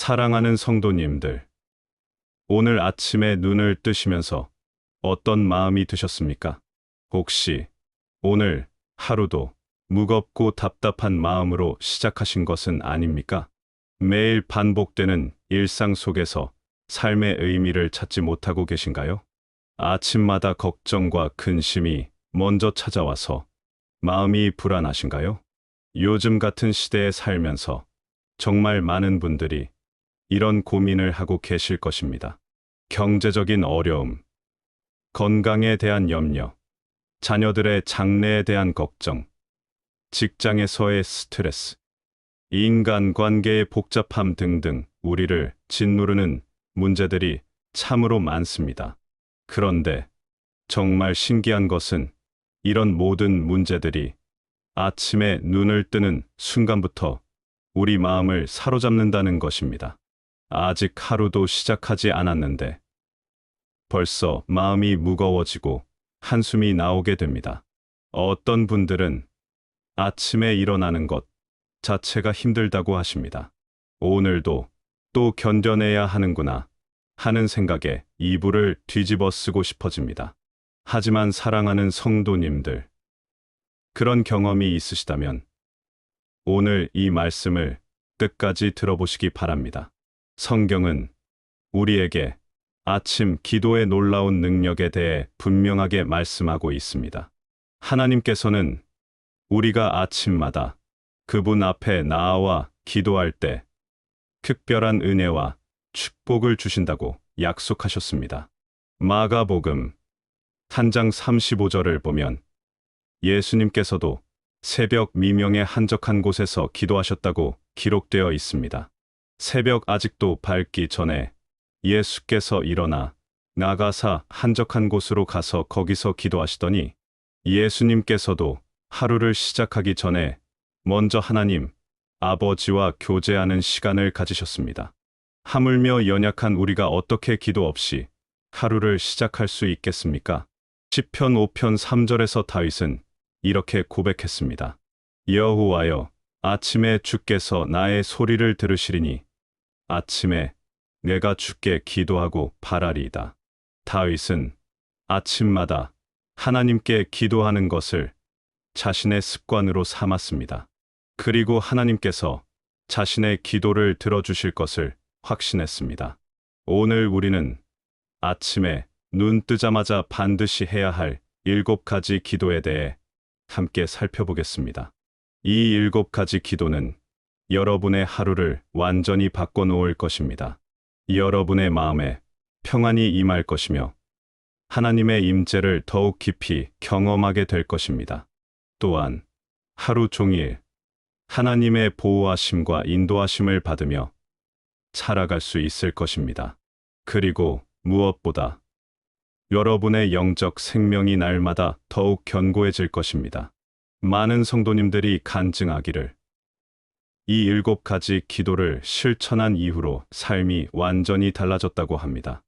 사랑하는 성도님들, 오늘 아침에 눈을 뜨시면서 어떤 마음이 드셨습니까? 혹시 오늘 하루도 무겁고 답답한 마음으로 시작하신 것은 아닙니까? 매일 반복되는 일상 속에서 삶의 의미를 찾지 못하고 계신가요? 아침마다 걱정과 근심이 먼저 찾아와서 마음이 불안하신가요? 요즘 같은 시대에 살면서 정말 많은 분들이 이런 고민을 하고 계실 것입니다. 경제적인 어려움, 건강에 대한 염려, 자녀들의 장래에 대한 걱정, 직장에서의 스트레스, 인간관계의 복잡함 등등 우리를 짓누르는 문제들이 참으로 많습니다. 그런데 정말 신기한 것은 이런 모든 문제들이 아침에 눈을 뜨는 순간부터 우리 마음을 사로잡는다는 것입니다. 아직 하루도 시작하지 않았는데 벌써 마음이 무거워지고 한숨이 나오게 됩니다. 어떤 분들은 아침에 일어나는 것 자체가 힘들다고 하십니다. 오늘도 또 견뎌내야 하는구나 하는 생각에 이불을 뒤집어 쓰고 싶어집니다. 하지만 사랑하는 성도님들, 그런 경험이 있으시다면 오늘 이 말씀을 끝까지 들어보시기 바랍니다. 성경은 우리에게 아침 기도의 놀라운 능력에 대해 분명하게 말씀하고 있습니다. 하나님께서는 우리가 아침마다 그분 앞에 나아와 기도할 때 특별한 은혜와 축복을 주신다고 약속하셨습니다. 마가복음 1장 35절을 보면 예수님께서도 새벽 미명에 한적한 곳에서 기도하셨다고 기록되어 있습니다. 새벽 아직도 밝기 전에 예수께서 일어나 나가사 한적한 곳으로 가서 거기서 기도하시더니 예수님께서도 하루를 시작하기 전에 먼저 하나님, 아버지와 교제하는 시간을 가지셨습니다. 하물며 연약한 우리가 어떻게 기도 없이 하루를 시작할 수 있겠습니까? 시편 5편 3절에서 다윗은 이렇게 고백했습니다. 여호와여, 아침에 주께서 나의 소리를 들으시리니 아침에 내가 주께 기도하고 바라리이다. 다윗은 아침마다 하나님께 기도하는 것을 자신의 습관으로 삼았습니다. 그리고 하나님께서 자신의 기도를 들어주실 것을 확신했습니다. 오늘 우리는 아침에 눈 뜨자마자 반드시 해야 할 7가지 기도에 대해 함께 살펴보겠습니다. 이 7가지 기도는 여러분의 하루를 완전히 바꿔놓을 것입니다. 여러분의 마음에 평안이 임할 것이며 하나님의 임재를 더욱 깊이 경험하게 될 것입니다. 또한 하루 종일 하나님의 보호하심과 인도하심을 받으며 살아갈 수 있을 것입니다. 그리고 무엇보다 여러분의 영적 생명이 날마다 더욱 견고해질 것입니다. 많은 성도님들이 간증하기를 이 7가지 기도를 실천한 이후로 삶이 완전히 달라졌다고 합니다.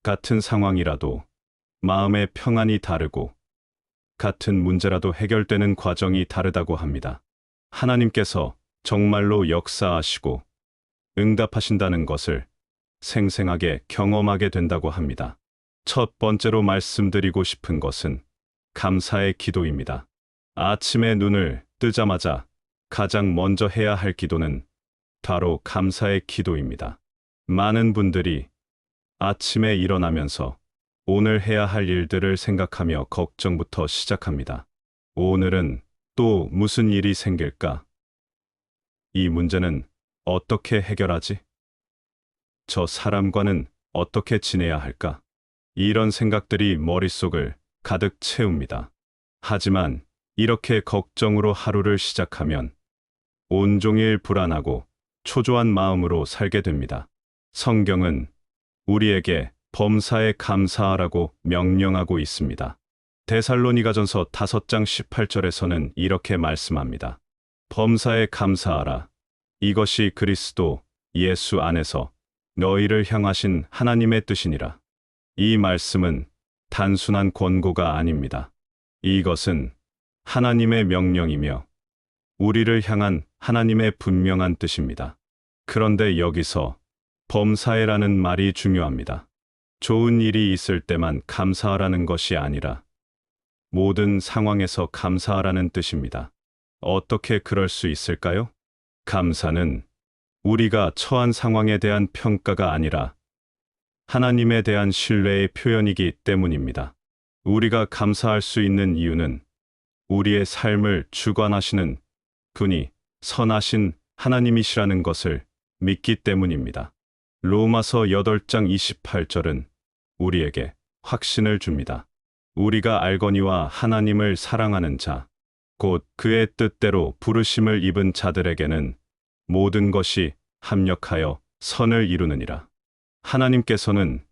같은 상황이라도 마음의 평안이 다르고 같은 문제라도 해결되는 과정이 다르다고 합니다. 하나님께서 정말로 역사하시고 응답하신다는 것을 생생하게 경험하게 된다고 합니다. 첫 번째로 말씀드리고 싶은 것은 감사의 기도입니다. 아침에 눈을 뜨자마자 가장 먼저 해야 할 기도는 바로 감사의 기도입니다. 많은 분들이 아침에 일어나면서 오늘 해야 할 일들을 생각하며 걱정부터 시작합니다. 오늘은 또 무슨 일이 생길까? 이 문제는 어떻게 해결하지? 저 사람과는 어떻게 지내야 할까? 이런 생각들이 머릿속을 가득 채웁니다. 하지만 이렇게 걱정으로 하루를 시작하면 온종일 불안하고 초조한 마음으로 살게 됩니다. 성경은 우리에게 범사에 감사하라고 명령하고 있습니다. 데살로니가전서 5장 18절에서는 이렇게 말씀합니다. 범사에 감사하라. 이것이 그리스도 예수 안에서 너희를 향하신 하나님의 뜻이니라. 이 말씀은 단순한 권고가 아닙니다. 이것은 하나님의 명령이며 우리를 향한 하나님의 분명한 뜻입니다. 그런데 여기서 범사에라는 말이 중요합니다. 좋은 일이 있을 때만 감사하라는 것이 아니라 모든 상황에서 감사하라는 뜻입니다. 어떻게 그럴 수 있을까요? 감사는 우리가 처한 상황에 대한 평가가 아니라 하나님에 대한 신뢰의 표현이기 때문입니다. 우리가 감사할 수 있는 이유는 우리의 삶을 주관하시는 분이 선하신 하나님이시라는 것을 믿기 때문입니다. 로마서 8장 28절은 우리에게 확신을 줍니다. 우리가 알거니와 하나님을 사랑하는 자, 곧 그의 뜻대로 부르심을 입은 자들에게는 모든 것이 합력하여 선을 이루느니라. 하나님께서는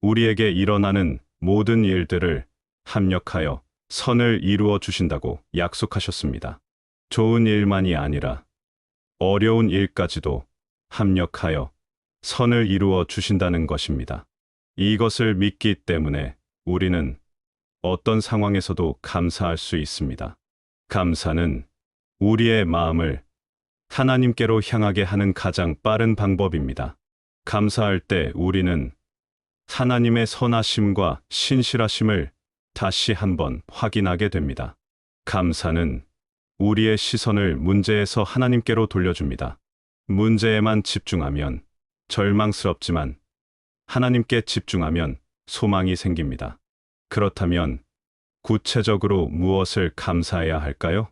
우리에게 일어나는 모든 일들을 합력하여 선을 이루어 주신다고 약속하셨습니다. 좋은 일만이 아니라 어려운 일까지도 합력하여 선을 이루어 주신다는 것입니다. 이것을 믿기 때문에 우리는 어떤 상황에서도 감사할 수 있습니다. 감사는 우리의 마음을 하나님께로 향하게 하는 가장 빠른 방법입니다. 감사할 때 우리는 하나님의 선하심과 신실하심을 다시 한번 확인하게 됩니다. 감사는 우리의 시선을 문제에서 하나님께로 돌려줍니다. 문제에만 집중하면 절망스럽지만 하나님께 집중하면 소망이 생깁니다. 그렇다면 구체적으로 무엇을 감사해야 할까요?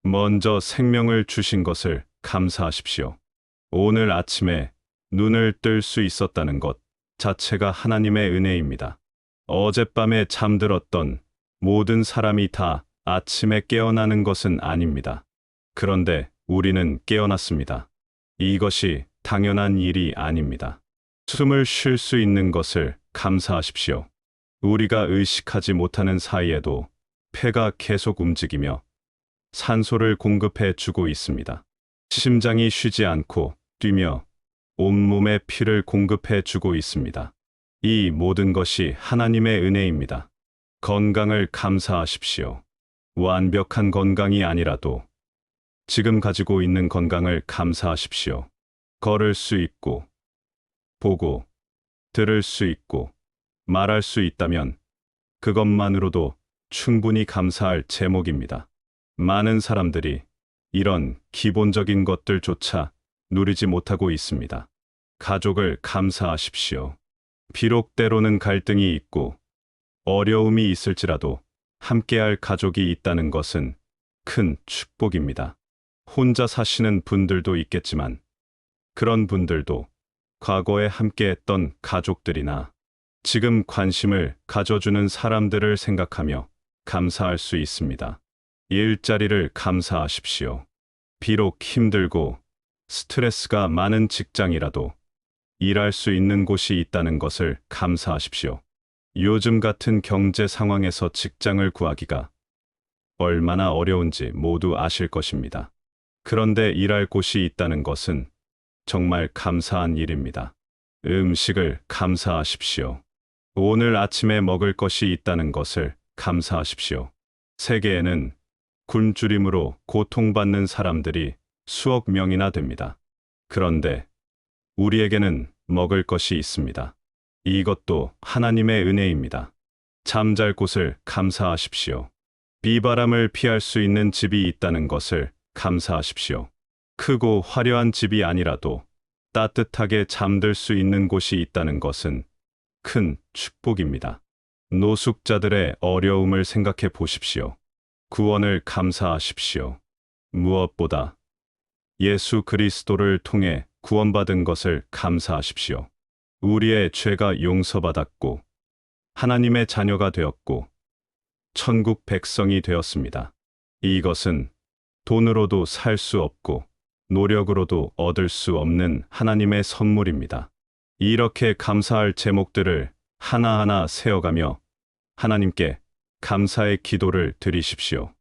먼저 생명을 주신 것을 감사하십시오. 오늘 아침에 눈을 뜰 수 있었다는 것 자체가 하나님의 은혜입니다. 어젯밤에 잠들었던 모든 사람이 다 아침에 깨어나는 것은 아닙니다. 그런데 우리는 깨어났습니다. 이것이 당연한 일이 아닙니다. 숨을 쉴 수 있는 것을 감사하십시오. 우리가 의식하지 못하는 사이에도 폐가 계속 움직이며 산소를 공급해 주고 있습니다. 심장이 쉬지 않고 뛰며 온몸에 피를 공급해 주고 있습니다. 이 모든 것이 하나님의 은혜입니다. 건강을 감사하십시오. 완벽한 건강이 아니라도 지금 가지고 있는 건강을 감사하십시오. 걸을 수 있고, 보고, 들을 수 있고, 말할 수 있다면 그것만으로도 충분히 감사할 제목입니다. 많은 사람들이 이런 기본적인 것들조차 누리지 못하고 있습니다. 가족을 감사하십시오. 비록 때로는 갈등이 있고 어려움이 있을지라도 함께할 가족이 있다는 것은 큰 축복입니다. 혼자 사시는 분들도 있겠지만 그런 분들도 과거에 함께했던 가족들이나 지금 관심을 가져주는 사람들을 생각하며 감사할 수 있습니다. 일자리를 감사하십시오. 비록 힘들고 스트레스가 많은 직장이라도 일할 수 있는 곳이 있다는 것을 감사하십시오. 요즘 같은 경제 상황에서 직장을 구하기가 얼마나 어려운지 모두 아실 것입니다. 그런데 일할 곳이 있다는 것은 정말 감사한 일입니다. 음식을 감사하십시오. 오늘 아침에 먹을 것이 있다는 것을 감사하십시오. 세계에는 굶주림으로 고통받는 사람들이 수억 명이나 됩니다. 그런데 우리에게는 먹을 것이 있습니다. 이것도 하나님의 은혜입니다. 잠잘 곳을 감사하십시오. 비바람을 피할 수 있는 집이 있다는 것을 감사하십시오. 크고 화려한 집이 아니라도 따뜻하게 잠들 수 있는 곳이 있다는 것은 큰 축복입니다. 노숙자들의 어려움을 생각해 보십시오. 구원을 감사하십시오. 무엇보다 예수 그리스도를 통해 구원받은 것을 감사하십시오. 우리의 죄가 용서받았고 하나님의 자녀가 되었고 천국 백성이 되었습니다. 이것은 돈으로도 살 수 없고 노력으로도 얻을 수 없는 하나님의 선물입니다. 이렇게 감사할 제목들을 하나하나 세어가며 하나님께 감사의 기도를 드리십시오.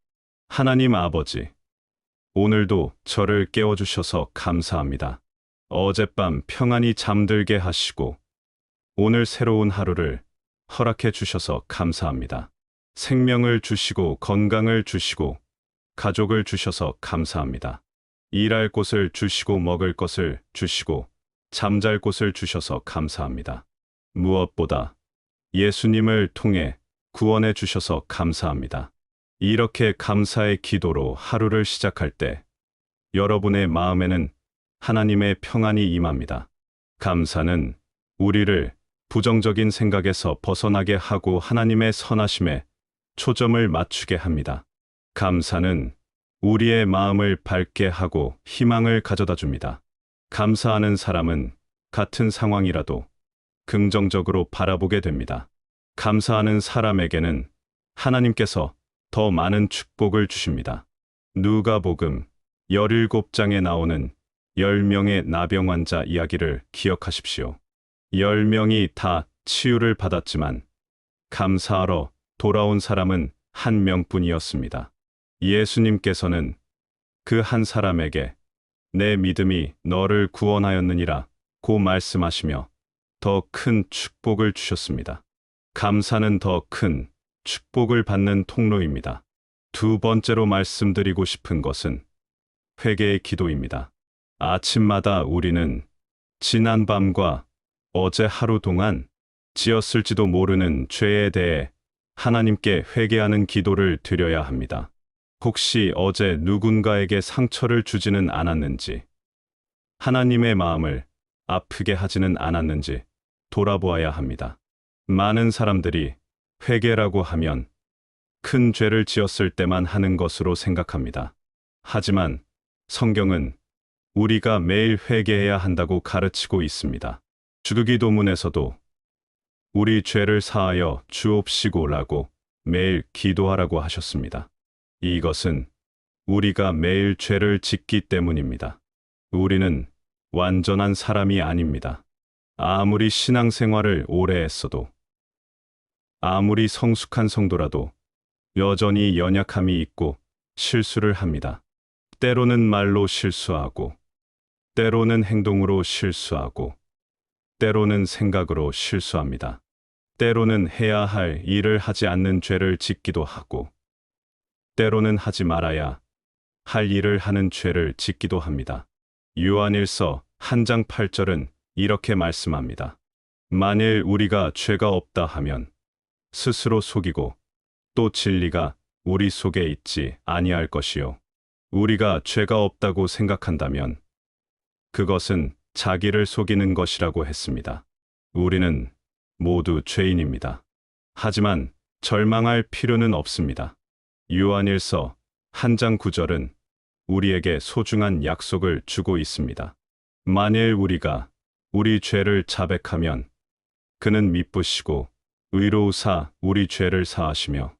하나님 아버지, 오늘도 저를 깨워주셔서 감사합니다. 어젯밤 평안히 잠들게 하시고 오늘 새로운 하루를 허락해 주셔서 감사합니다. 생명을 주시고 건강을 주시고 가족을 주셔서 감사합니다. 일할 곳을 주시고 먹을 것을 주시고 잠잘 곳을 주셔서 감사합니다. 무엇보다 예수님을 통해 구원해 주셔서 감사합니다. 이렇게 감사의 기도로 하루를 시작할 때 여러분의 마음에는 하나님의 평안이 임합니다. 감사는 우리를 부정적인 생각에서 벗어나게 하고 하나님의 선하심에 초점을 맞추게 합니다. 감사는 우리의 마음을 밝게 하고 희망을 가져다 줍니다. 감사하는 사람은 같은 상황이라도 긍정적으로 바라보게 됩니다. 감사하는 사람에게는 하나님께서 더 많은 축복을 주십니다. 누가복음 17장에 나오는 10명의 나병 환자 이야기를 기억하십시오. 10명이 다 치유를 받았지만 감사하러 돌아온 사람은 한 명뿐이었습니다. 예수님께서는 그 한 사람에게 내 믿음이 너를 구원하였느니라 고 말씀하시며 더 큰 축복을 주셨습니다. 감사는 더 큰 축복을 받는 통로입니다. 두 번째로 말씀드리고 싶은 것은 회개의 기도입니다. 아침마다 우리는 지난 밤과 어제 하루 동안 지었을지도 모르는 죄에 대해 하나님께 회개하는 기도를 드려야 합니다. 혹시 어제 누군가에게 상처를 주지는 않았는지, 하나님의 마음을 아프게 하지는 않았는지 돌아보아야 합니다. 많은 사람들이 회개라고 하면 큰 죄를 지었을 때만 하는 것으로 생각합니다. 하지만 성경은 우리가 매일 회개해야 한다고 가르치고 있습니다. 주기도문에서도 우리 죄를 사하여 주옵시고라고 매일 기도하라고 하셨습니다. 이것은 우리가 매일 죄를 짓기 때문입니다. 우리는 완전한 사람이 아닙니다. 아무리 신앙생활을 오래 했어도, 아무리 성숙한 성도라도 여전히 연약함이 있고 실수를 합니다. 때로는 말로 실수하고, 때로는 행동으로 실수하고, 때로는 생각으로 실수합니다. 때로는 해야 할 일을 하지 않는 죄를 짓기도 하고, 때로는 하지 말아야 할 일을 하는 죄를 짓기도 합니다. 요한일서 1장 8절은 이렇게 말씀합니다. 만일 우리가 죄가 없다 하면 스스로 속이고 또 진리가 우리 속에 있지 아니할 것이요. 우리가 죄가 없다고 생각한다면 그것은 자기를 속이는 것이라고 했습니다. 우리는 모두 죄인입니다. 하지만 절망할 필요는 없습니다. 요한일서 1장 9절은 우리에게 소중한 약속을 주고 있습니다. 만일 우리가 우리 죄를 자백하면 그는 미쁘시고 의로우사 우리 죄를 사하시며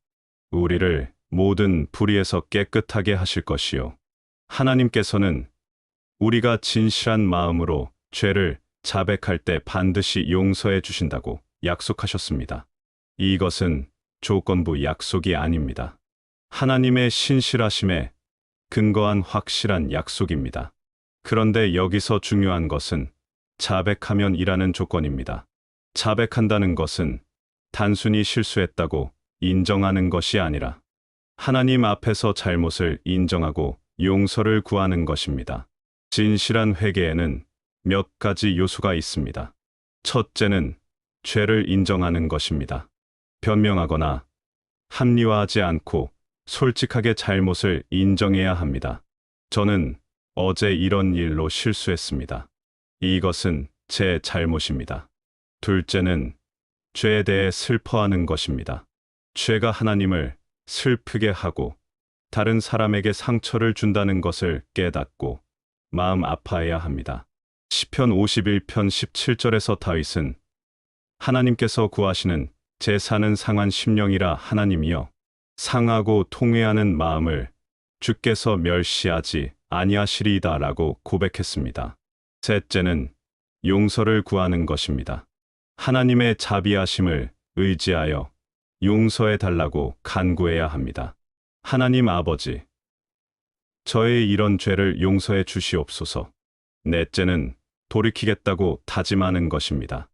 우리를 모든 불의에서 깨끗하게 하실 것이요. 하나님께서는 우리가 진실한 마음으로 죄를 자백할 때 반드시 용서해 주신다고 약속하셨습니다. 이것은 조건부 약속이 아닙니다. 하나님의 신실하심에 근거한 확실한 약속입니다. 그런데 여기서 중요한 것은 자백하면이라는 조건입니다. 자백한다는 것은 단순히 실수했다고 인정하는 것이 아니라 하나님 앞에서 잘못을 인정하고 용서를 구하는 것입니다. 진실한 회개에는 몇 가지 요소가 있습니다. 첫째는 죄를 인정하는 것입니다. 변명하거나 합리화하지 않고 솔직하게 잘못을 인정해야 합니다. 저는 어제 이런 일로 실수했습니다. 이것은 제 잘못입니다. 둘째는 죄에 대해 슬퍼하는 것입니다. 죄가 하나님을 슬프게 하고 다른 사람에게 상처를 준다는 것을 깨닫고 마음 아파해야 합니다. 시편 51편 17절에서 다윗은 하나님께서 구하시는 제 사는 상한 심령이라 하나님이여 상하고 통회하는 마음을 주께서 멸시하지 아니하시리이다 라고 고백했습니다. 셋째는 용서를 구하는 것입니다. 하나님의 자비하심을 의지하여 용서해 달라고 간구해야 합니다. 하나님 아버지, 저의 이런 죄를 용서해 주시옵소서. 넷째는 돌이키겠다고 다짐하는 것입니다.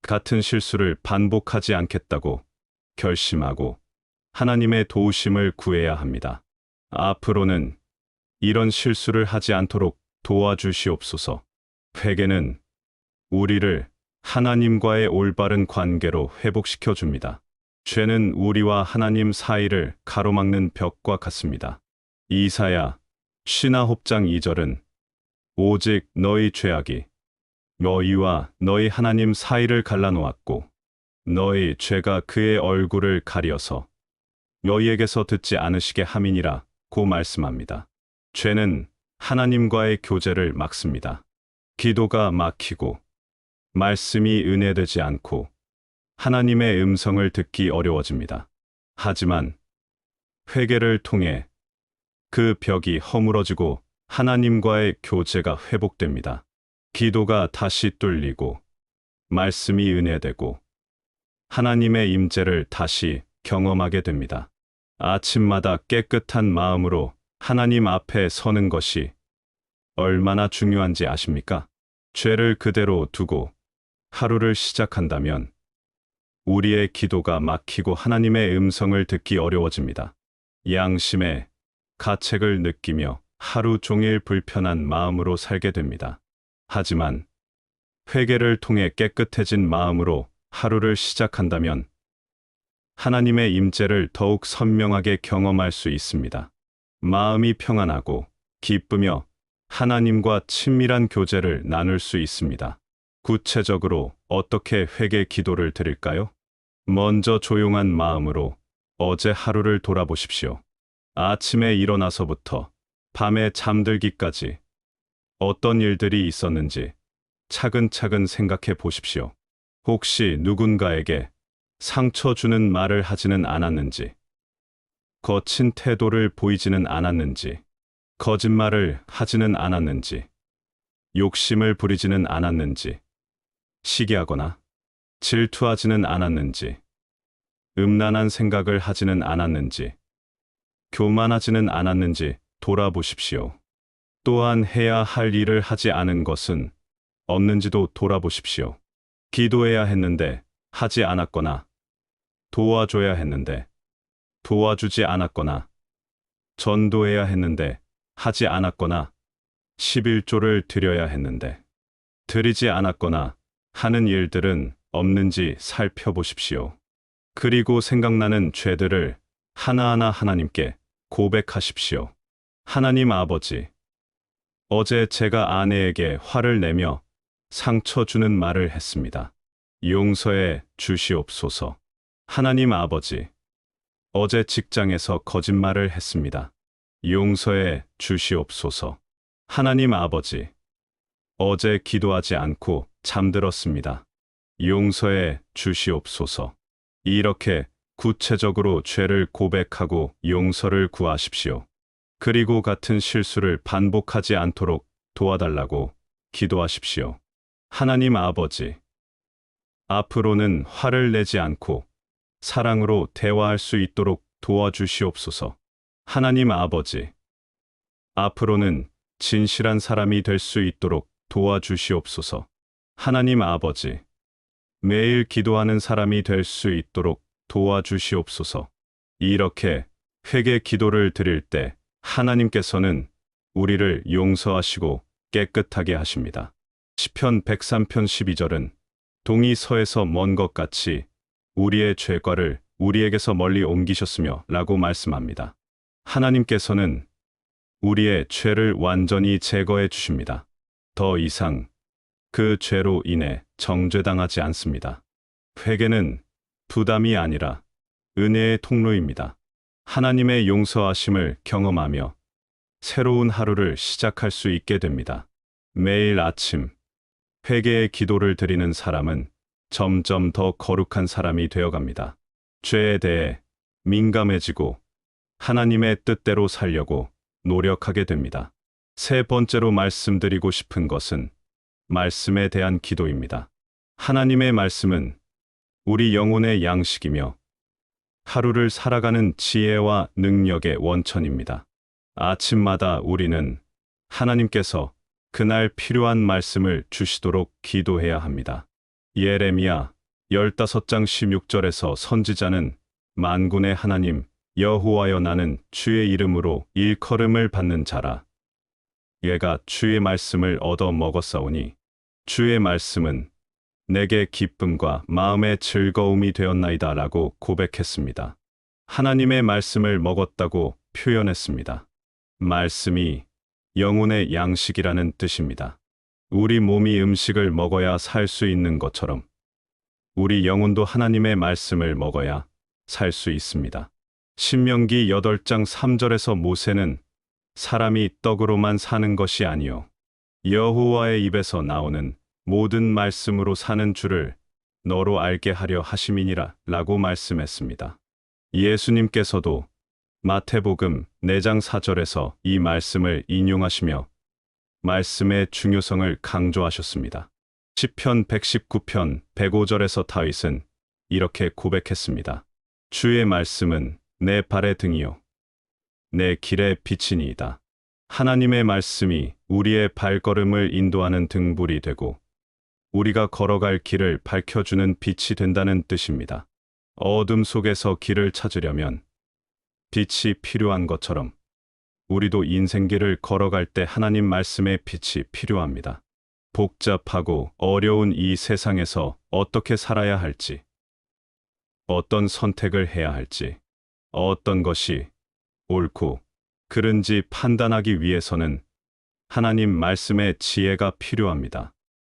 같은 실수를 반복하지 않겠다고 결심하고 하나님의 도우심을 구해야 합니다. 앞으로는 이런 실수를 하지 않도록 도와주시옵소서. 회개는 우리를 하나님과의 올바른 관계로 회복시켜 줍니다. 죄는 우리와 하나님 사이를 가로막는 벽과 같습니다. 이사야 59장 2절은 오직 너희 죄악이 너희와 너희 하나님 사이를 갈라놓았고 너희 죄가 그의 얼굴을 가려서 너희에게서 듣지 않으시게 함이니라 고 말씀합니다. 죄는 하나님과의 교제를 막습니다. 기도가 막히고 말씀이 은혜되지 않고 하나님의 음성을 듣기 어려워집니다. 하지만 회개를 통해 그 벽이 허물어지고 하나님과의 교제가 회복됩니다. 기도가 다시 뚫리고 말씀이 은혜되고 하나님의 임재를 다시 경험하게 됩니다. 아침마다 깨끗한 마음으로 하나님 앞에 서는 것이 얼마나 중요한지 아십니까? 죄를 그대로 두고 하루를 시작한다면 우리의 기도가 막히고 하나님의 음성을 듣기 어려워집니다. 양심의 가책을 느끼며 하루 종일 불편한 마음으로 살게 됩니다. 하지만 회개를 통해 깨끗해진 마음으로 하루를 시작한다면 하나님의 임재를 더욱 선명하게 경험할 수 있습니다. 마음이 평안하고 기쁘며 하나님과 친밀한 교제를 나눌 수 있습니다. 구체적으로 어떻게 회개 기도를 드릴까요? 먼저 조용한 마음으로 어제 하루를 돌아보십시오. 아침에 일어나서부터 밤에 잠들기까지 어떤 일들이 있었는지 차근차근 생각해 보십시오. 혹시 누군가에게 상처 주는 말을 하지는 않았는지, 거친 태도를 보이지는 않았는지, 거짓말을 하지는 않았는지, 욕심을 부리지는 않았는지, 시기하거나 질투하지는 않았는지, 음란한 생각을 하지는 않았는지, 교만하지는 않았는지 돌아보십시오. 또한 해야 할 일을 하지 않은 것은 없는지도 돌아보십시오. 기도해야 했는데 하지 않았거나, 도와줘야 했는데 도와주지 않았거나, 전도해야 했는데 하지 않았거나, 11조를 드려야 했는데 드리지 않았거나 하는 일들은 없는지 살펴보십시오. 그리고 생각나는 죄들을 하나하나 하나님께 고백하십시오. 하나님 아버지, 어제 제가 아내에게 화를 내며 상처 주는 말을 했습니다. 용서해 주시옵소서. 하나님 아버지, 어제 직장에서 거짓말을 했습니다. 용서해 주시옵소서. 하나님 아버지, 어제 기도하지 않고 잠들었습니다. 용서해 주시옵소서. 이렇게 구체적으로 죄를 고백하고 용서를 구하십시오. 그리고 같은 실수를 반복하지 않도록 도와달라고 기도하십시오. 하나님 아버지, 앞으로는 화를 내지 않고 사랑으로 대화할 수 있도록 도와주시옵소서. 하나님 아버지, 앞으로는 진실한 사람이 될 수 있도록 도와주시옵소서. 하나님 아버지, 매일 기도하는 사람이 될 수 있도록 도와주시옵소서. 이렇게 회개 기도를 드릴 때 하나님께서는 우리를 용서하시고 깨끗하게 하십니다. 시편 103편 12절은 동이 서에서 먼 것 같이 우리의 죄과를 우리에게서 멀리 옮기셨으며 라고 말씀합니다. 하나님께서는 우리의 죄를 완전히 제거해 주십니다. 더 이상 그 죄로 인해 정죄당하지 않습니다. 회개는 부담이 아니라 은혜의 통로입니다. 하나님의 용서하심을 경험하며 새로운 하루를 시작할 수 있게 됩니다. 매일 아침 회개의 기도를 드리는 사람은 점점 더 거룩한 사람이 되어갑니다. 죄에 대해 민감해지고 하나님의 뜻대로 살려고 노력하게 됩니다. 세 번째로 말씀드리고 싶은 것은 말씀에 대한 기도입니다. 하나님의 말씀은 우리 영혼의 양식이며 하루를 살아가는 지혜와 능력의 원천입니다. 아침마다 우리는 하나님께서 그날 필요한 말씀을 주시도록 기도해야 합니다. 예레미야 15장 16절에서 선지자는 만군의 하나님 여호와여 나는 주의 이름으로 일컬음을 받는 자라. 얘가 주의 말씀을 얻어 먹었사오니 주의 말씀은 내게 기쁨과 마음의 즐거움이 되었나이다 라고 고백했습니다. 하나님의 말씀을 먹었다고 표현했습니다. 말씀이 영혼의 양식이라는 뜻입니다. 우리 몸이 음식을 먹어야 살 수 있는 것처럼 우리 영혼도 하나님의 말씀을 먹어야 살 수 있습니다. 신명기 8장 3절에서 모세는 사람이 떡으로만 사는 것이 아니요 여호와의 입에서 나오는 모든 말씀으로 사는 줄을 너로 알게 하려 하심이니라 라고 말씀했습니다. 예수님께서도 마태복음 4장 4절에서 이 말씀을 인용하시며 말씀의 중요성을 강조하셨습니다. 시편 119편 105절에서 다윗은 이렇게 고백했습니다. 주의 말씀은 내 발의 등이요 내 길의 빛이니이다. 하나님의 말씀이 우리의 발걸음을 인도하는 등불이 되고 우리가 걸어갈 길을 밝혀주는 빛이 된다는 뜻입니다. 어둠 속에서 길을 찾으려면 빛이 필요한 것처럼 우리도 인생길을 걸어갈 때 하나님 말씀의 빛이 필요합니다. 복잡하고 어려운 이 세상에서 어떻게 살아야 할지, 어떤 선택을 해야 할지, 어떤 것이 옳고 그른지 판단하기 위해서는 하나님 말씀의 지혜가 필요합니다.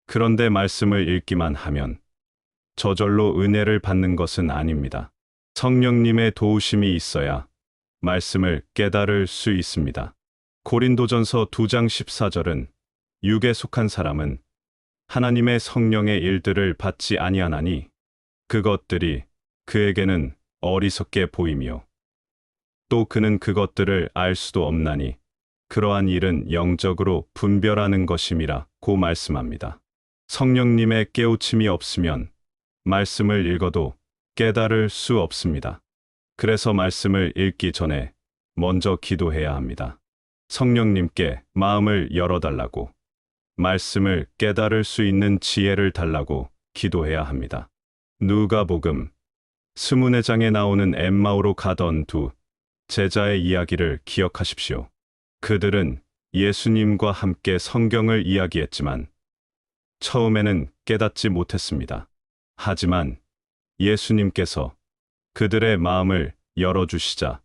그런데 말씀을 읽기만 하면 저절로 은혜를 받는 것은 아닙니다. 성령님의 도우심이 있어야 말씀을 깨달을 수 있습니다. 고린도전서 2장 14절은 육에 속한 사람은 하나님의 성령의 일들을 받지 아니하나니 그것들이 그에게는 어리석게 보이며 또 그는 그것들을 알 수도 없나니 그러한 일은 영적으로 분별하는 것임이라고 말씀합니다. 성령님의 깨우침이 없으면 말씀을 읽어도 깨달을 수 없습니다. 그래서 말씀을 읽기 전에 먼저 기도해야 합니다. 성령님께 마음을 열어달라고, 말씀을 깨달을 수 있는 지혜를 달라고 기도해야 합니다. 누가복음 24장에 나오는 엠마오로 가던 두 제자의 이야기를 기억하십시오. 그들은 예수님과 함께 성경을 이야기했지만 처음에는 깨닫지 못했습니다. 하지만 예수님께서 그들의 마음을 열어주시자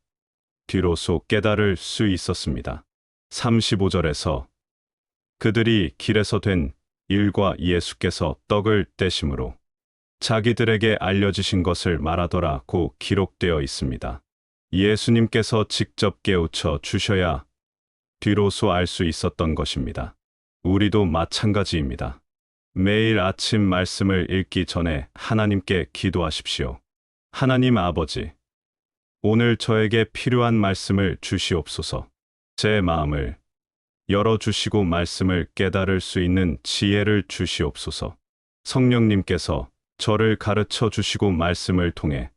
뒤로소 깨달을 수 있었습니다. 35절에서 그들이 길에서 된 일과 예수께서 떡을 떼심으로 자기들에게 알려지신 것을 말하더라고 기록되어 있습니다. 예수님께서 직접 깨우쳐 주셔야 뒤로소 알 수 있었던 것입니다. 우리도 마찬가지입니다. 매일 아침 말씀을 읽기 전에 하나님께 기도하십시오. 하나님 아버지, 오늘 저에게 필요한 말씀을 주시옵소서. 제 마음을 열어주시고 말씀을 깨달을 수 있는 지혜를 주시옵소서. 성령님께서 저를 가르쳐 주시고 말씀을 통해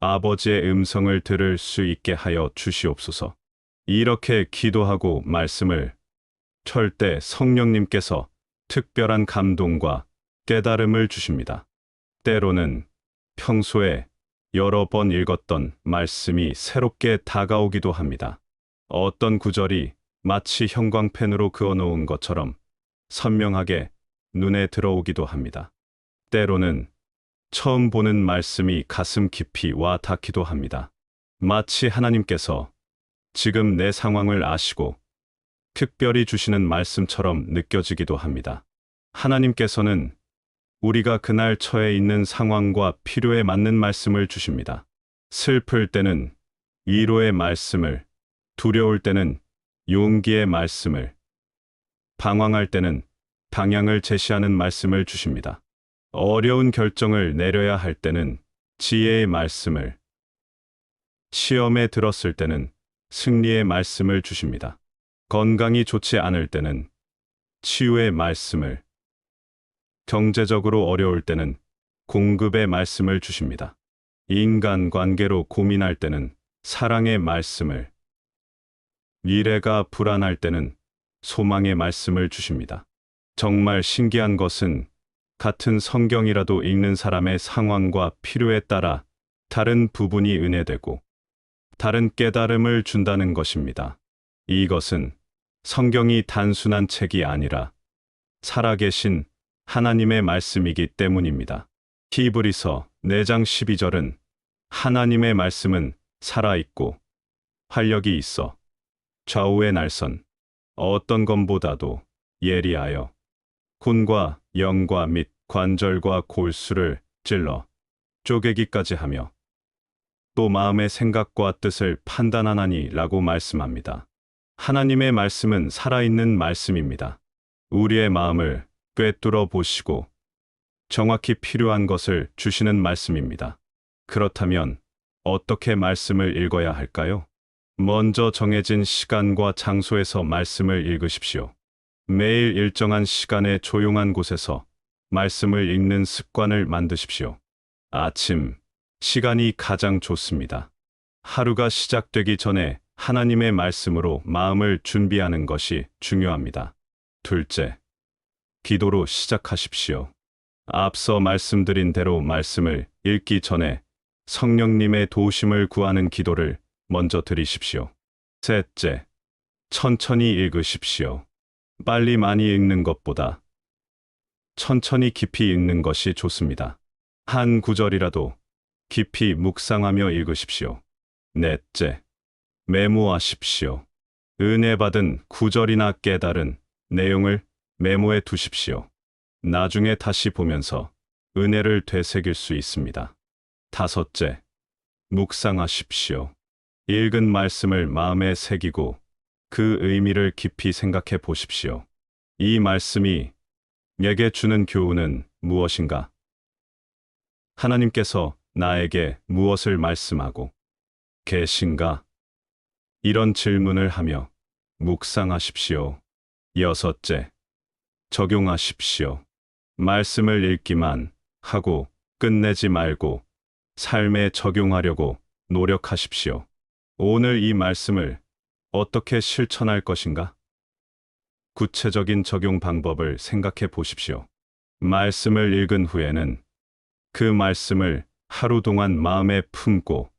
아버지의 음성을 들을 수 있게 하여 주시옵소서. 이렇게 기도하고 말씀을 펼 때 성령님께서 특별한 감동과 깨달음을 주십니다. 때로는 평소에 여러 번 읽었던 말씀이 새롭게 다가오기도 합니다. 어떤 구절이 마치 형광펜으로 그어놓은 것처럼 선명하게 눈에 들어오기도 합니다. 때로는 처음 보는 말씀이 가슴 깊이 와 닿기도 합니다. 마치 하나님께서 지금 내 상황을 아시고 특별히 주시는 말씀처럼 느껴지기도 합니다. 하나님께서는 우리가 그날 처해 있는 상황과 필요에 맞는 말씀을 주십니다. 슬플 때는 위로의 말씀을, 두려울 때는 용기의 말씀을, 방황할 때는 방향을 제시하는 말씀을 주십니다. 어려운 결정을 내려야 할 때는 지혜의 말씀을, 시험에 들었을 때는 승리의 말씀을 주십니다. 건강이 좋지 않을 때는 치유의 말씀을, 경제적으로 어려울 때는 공급의 말씀을 주십니다. 인간 관계로 고민할 때는 사랑의 말씀을, 미래가 불안할 때는 소망의 말씀을 주십니다. 정말 신기한 것은 같은 성경이라도 읽는 사람의 상황과 필요에 따라 다른 부분이 은혜되고 다른 깨달음을 준다는 것입니다. 이것은 성경이 단순한 책이 아니라 살아계신 하나님의 말씀이기 때문입니다. 히브리서 4장 12절은 하나님의 말씀은 살아있고 활력이 있어 좌우의 날선 어떤 검보다도 예리하여 혼과 영과 및 관절과 골수를 찔러 쪼개기까지 하며 또 마음의 생각과 뜻을 판단하나니 라고 말씀합니다. 하나님의 말씀은 살아있는 말씀입니다. 우리의 마음을 꿰뚫어 보시고 정확히 필요한 것을 주시는 말씀입니다. 그렇다면 어떻게 말씀을 읽어야 할까요? 먼저 정해진 시간과 장소에서 말씀을 읽으십시오. 매일 일정한 시간에 조용한 곳에서 말씀을 읽는 습관을 만드십시오. 아침, 시간이 가장 좋습니다. 하루가 시작되기 전에 하나님의 말씀으로 마음을 준비하는 것이 중요합니다. 둘째, 기도로 시작하십시오. 앞서 말씀드린 대로 말씀을 읽기 전에 성령님의 도우심을 구하는 기도를 먼저 드리십시오. 셋째, 천천히 읽으십시오. 빨리 많이 읽는 것보다 천천히 깊이 읽는 것이 좋습니다. 한 구절이라도 깊이 묵상하며 읽으십시오. 넷째, 메모하십시오. 은혜 받은 구절이나 깨달은 내용을 메모해 두십시오. 나중에 다시 보면서 은혜를 되새길 수 있습니다. 다섯째, 묵상하십시오. 읽은 말씀을 마음에 새기고 그 의미를 깊이 생각해 보십시오. 이 말씀이 내게 주는 교훈은 무엇인가? 하나님께서 나에게 무엇을 말씀하고 계신가? 이런 질문을 하며 묵상하십시오. 여섯째, 적용하십시오. 말씀을 읽기만 하고 끝내지 말고 삶에 적용하려고 노력하십시오. 오늘 이 말씀을 어떻게 실천할 것인가? 구체적인 적용 방법을 생각해 보십시오. 말씀을 읽은 후에는 그 말씀을 하루 동안 마음에 품고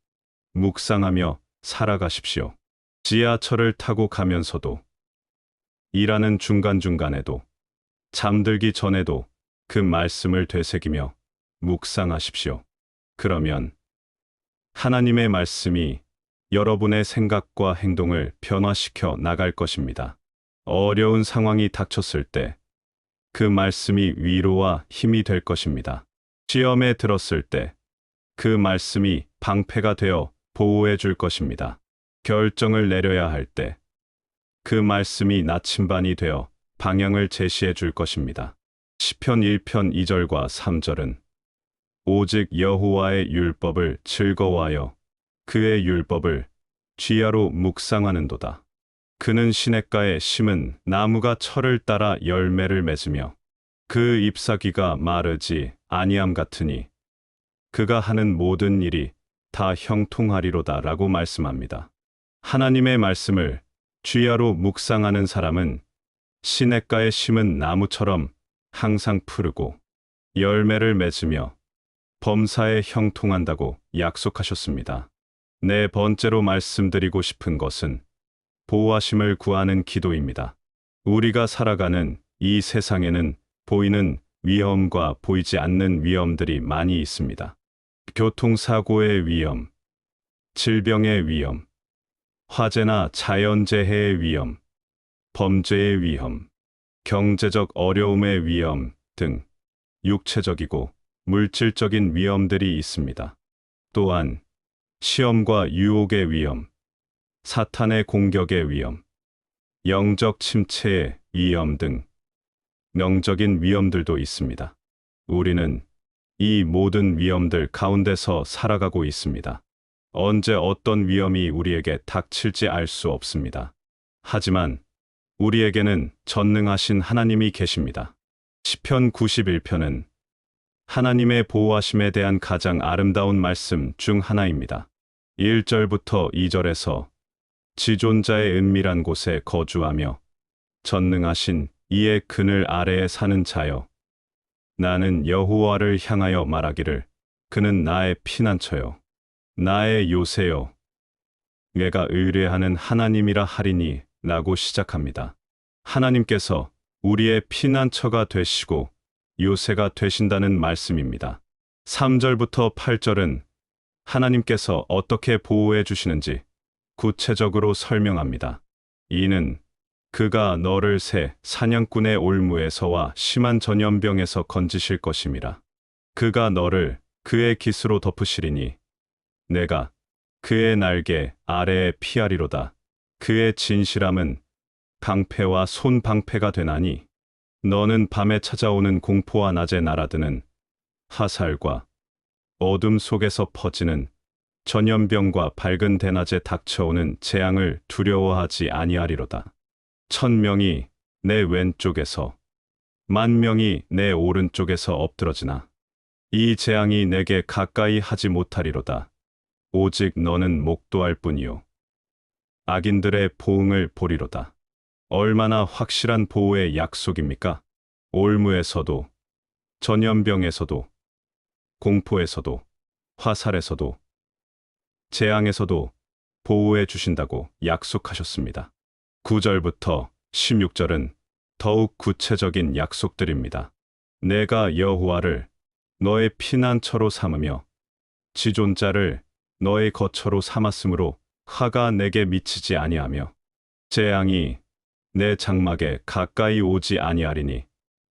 묵상하며 살아가십시오. 지하철을 타고 가면서도, 일하는 중간중간에도, 잠들기 전에도 그 말씀을 되새기며 묵상하십시오. 그러면 하나님의 말씀이 여러분의 생각과 행동을 변화시켜 나갈 것입니다. 어려운 상황이 닥쳤을 때 그 말씀이 위로와 힘이 될 것입니다. 시험에 들었을 때 그 말씀이 방패가 되어 보호해 줄 것입니다. 결정을 내려야 할 때 그 말씀이 나침반이 되어 방향을 제시해 줄 것입니다. 시편 1편 2절과 3절은 오직 여호와의 율법을 즐거워하여 그의 율법을 쥐야로 묵상하는도다. 그는 시냇가에 심은 나무가 철을 따라 열매를 맺으며 그 잎사귀가 마르지 아니함 같으니 그가 하는 모든 일이 다 형통하리로다 라고 말씀합니다. 하나님의 말씀을 쥐야로 묵상하는 사람은 시냇가에 심은 나무처럼 항상 푸르고 열매를 맺으며 범사에 형통한다고 약속하셨습니다. 네 번째로 말씀드리고 싶은 것은 보호하심을 구하는 기도입니다. 우리가 살아가는 이 세상에는 보이는 위험과 보이지 않는 위험들이 많이 있습니다. 교통사고의 위험, 질병의 위험, 화재나 자연재해의 위험, 범죄의 위험, 경제적 어려움의 위험 등 육체적이고 물질적인 위험들이 있습니다. 또한 시험과 유혹의 위험, 사탄의 공격의 위험, 영적 침체의 위험 등 영적인 위험들도 있습니다. 우리는 이 모든 위험들 가운데서 살아가고 있습니다. 언제 어떤 위험이 우리에게 닥칠지 알 수 없습니다. 하지만 우리에게는 전능하신 하나님이 계십니다. 시편 91편은 하나님의 보호하심에 대한 가장 아름다운 말씀 중 하나입니다. 1절부터 2절에서 지존자의 은밀한 곳에 거주하며 전능하신 이의 그늘 아래에 사는 자여, 나는 여호와를 향하여 말하기를 그는 나의 피난처요 나의 요새요 내가 의뢰하는 하나님이라 하리니 라고 시작합니다. 하나님께서 우리의 피난처가 되시고 요새가 되신다는 말씀입니다. 3절부터 8절은 하나님께서 어떻게 보호해 주시는지 구체적으로 설명합니다. 이는 그가 너를 새 사냥꾼의 올무에서와 심한 전염병에서 건지실 것임이라. 그가 너를 그의 깃으로 덮으시리니 내가 그의 날개 아래에 피하리로다. 그의 진실함은 방패와 손방패가 되나니 너는 밤에 찾아오는 공포와 낮에 날아드는 화살과 어둠 속에서 퍼지는 전염병과 밝은 대낮에 닥쳐오는 재앙을 두려워하지 아니하리로다. 1000명이 내 왼쪽에서 10,000명이 내 오른쪽에서 엎드러지나 이 재앙이 내게 가까이 하지 못하리로다. 오직 너는 목도할 뿐이요 악인들의 보응을 보리로다. 얼마나 확실한 보호의 약속입니까? 올무에서도 전염병에서도 공포에서도 화살에서도 재앙에서도 보호해 주신다고 약속하셨습니다. 9절부터 16절은 더욱 구체적인 약속들입니다. 내가 여호와를 너의 피난처로 삼으며 지존자를 너의 거처로 삼았으므로 화가 내게 미치지 아니하며 재앙이 내 장막에 가까이 오지 아니하리니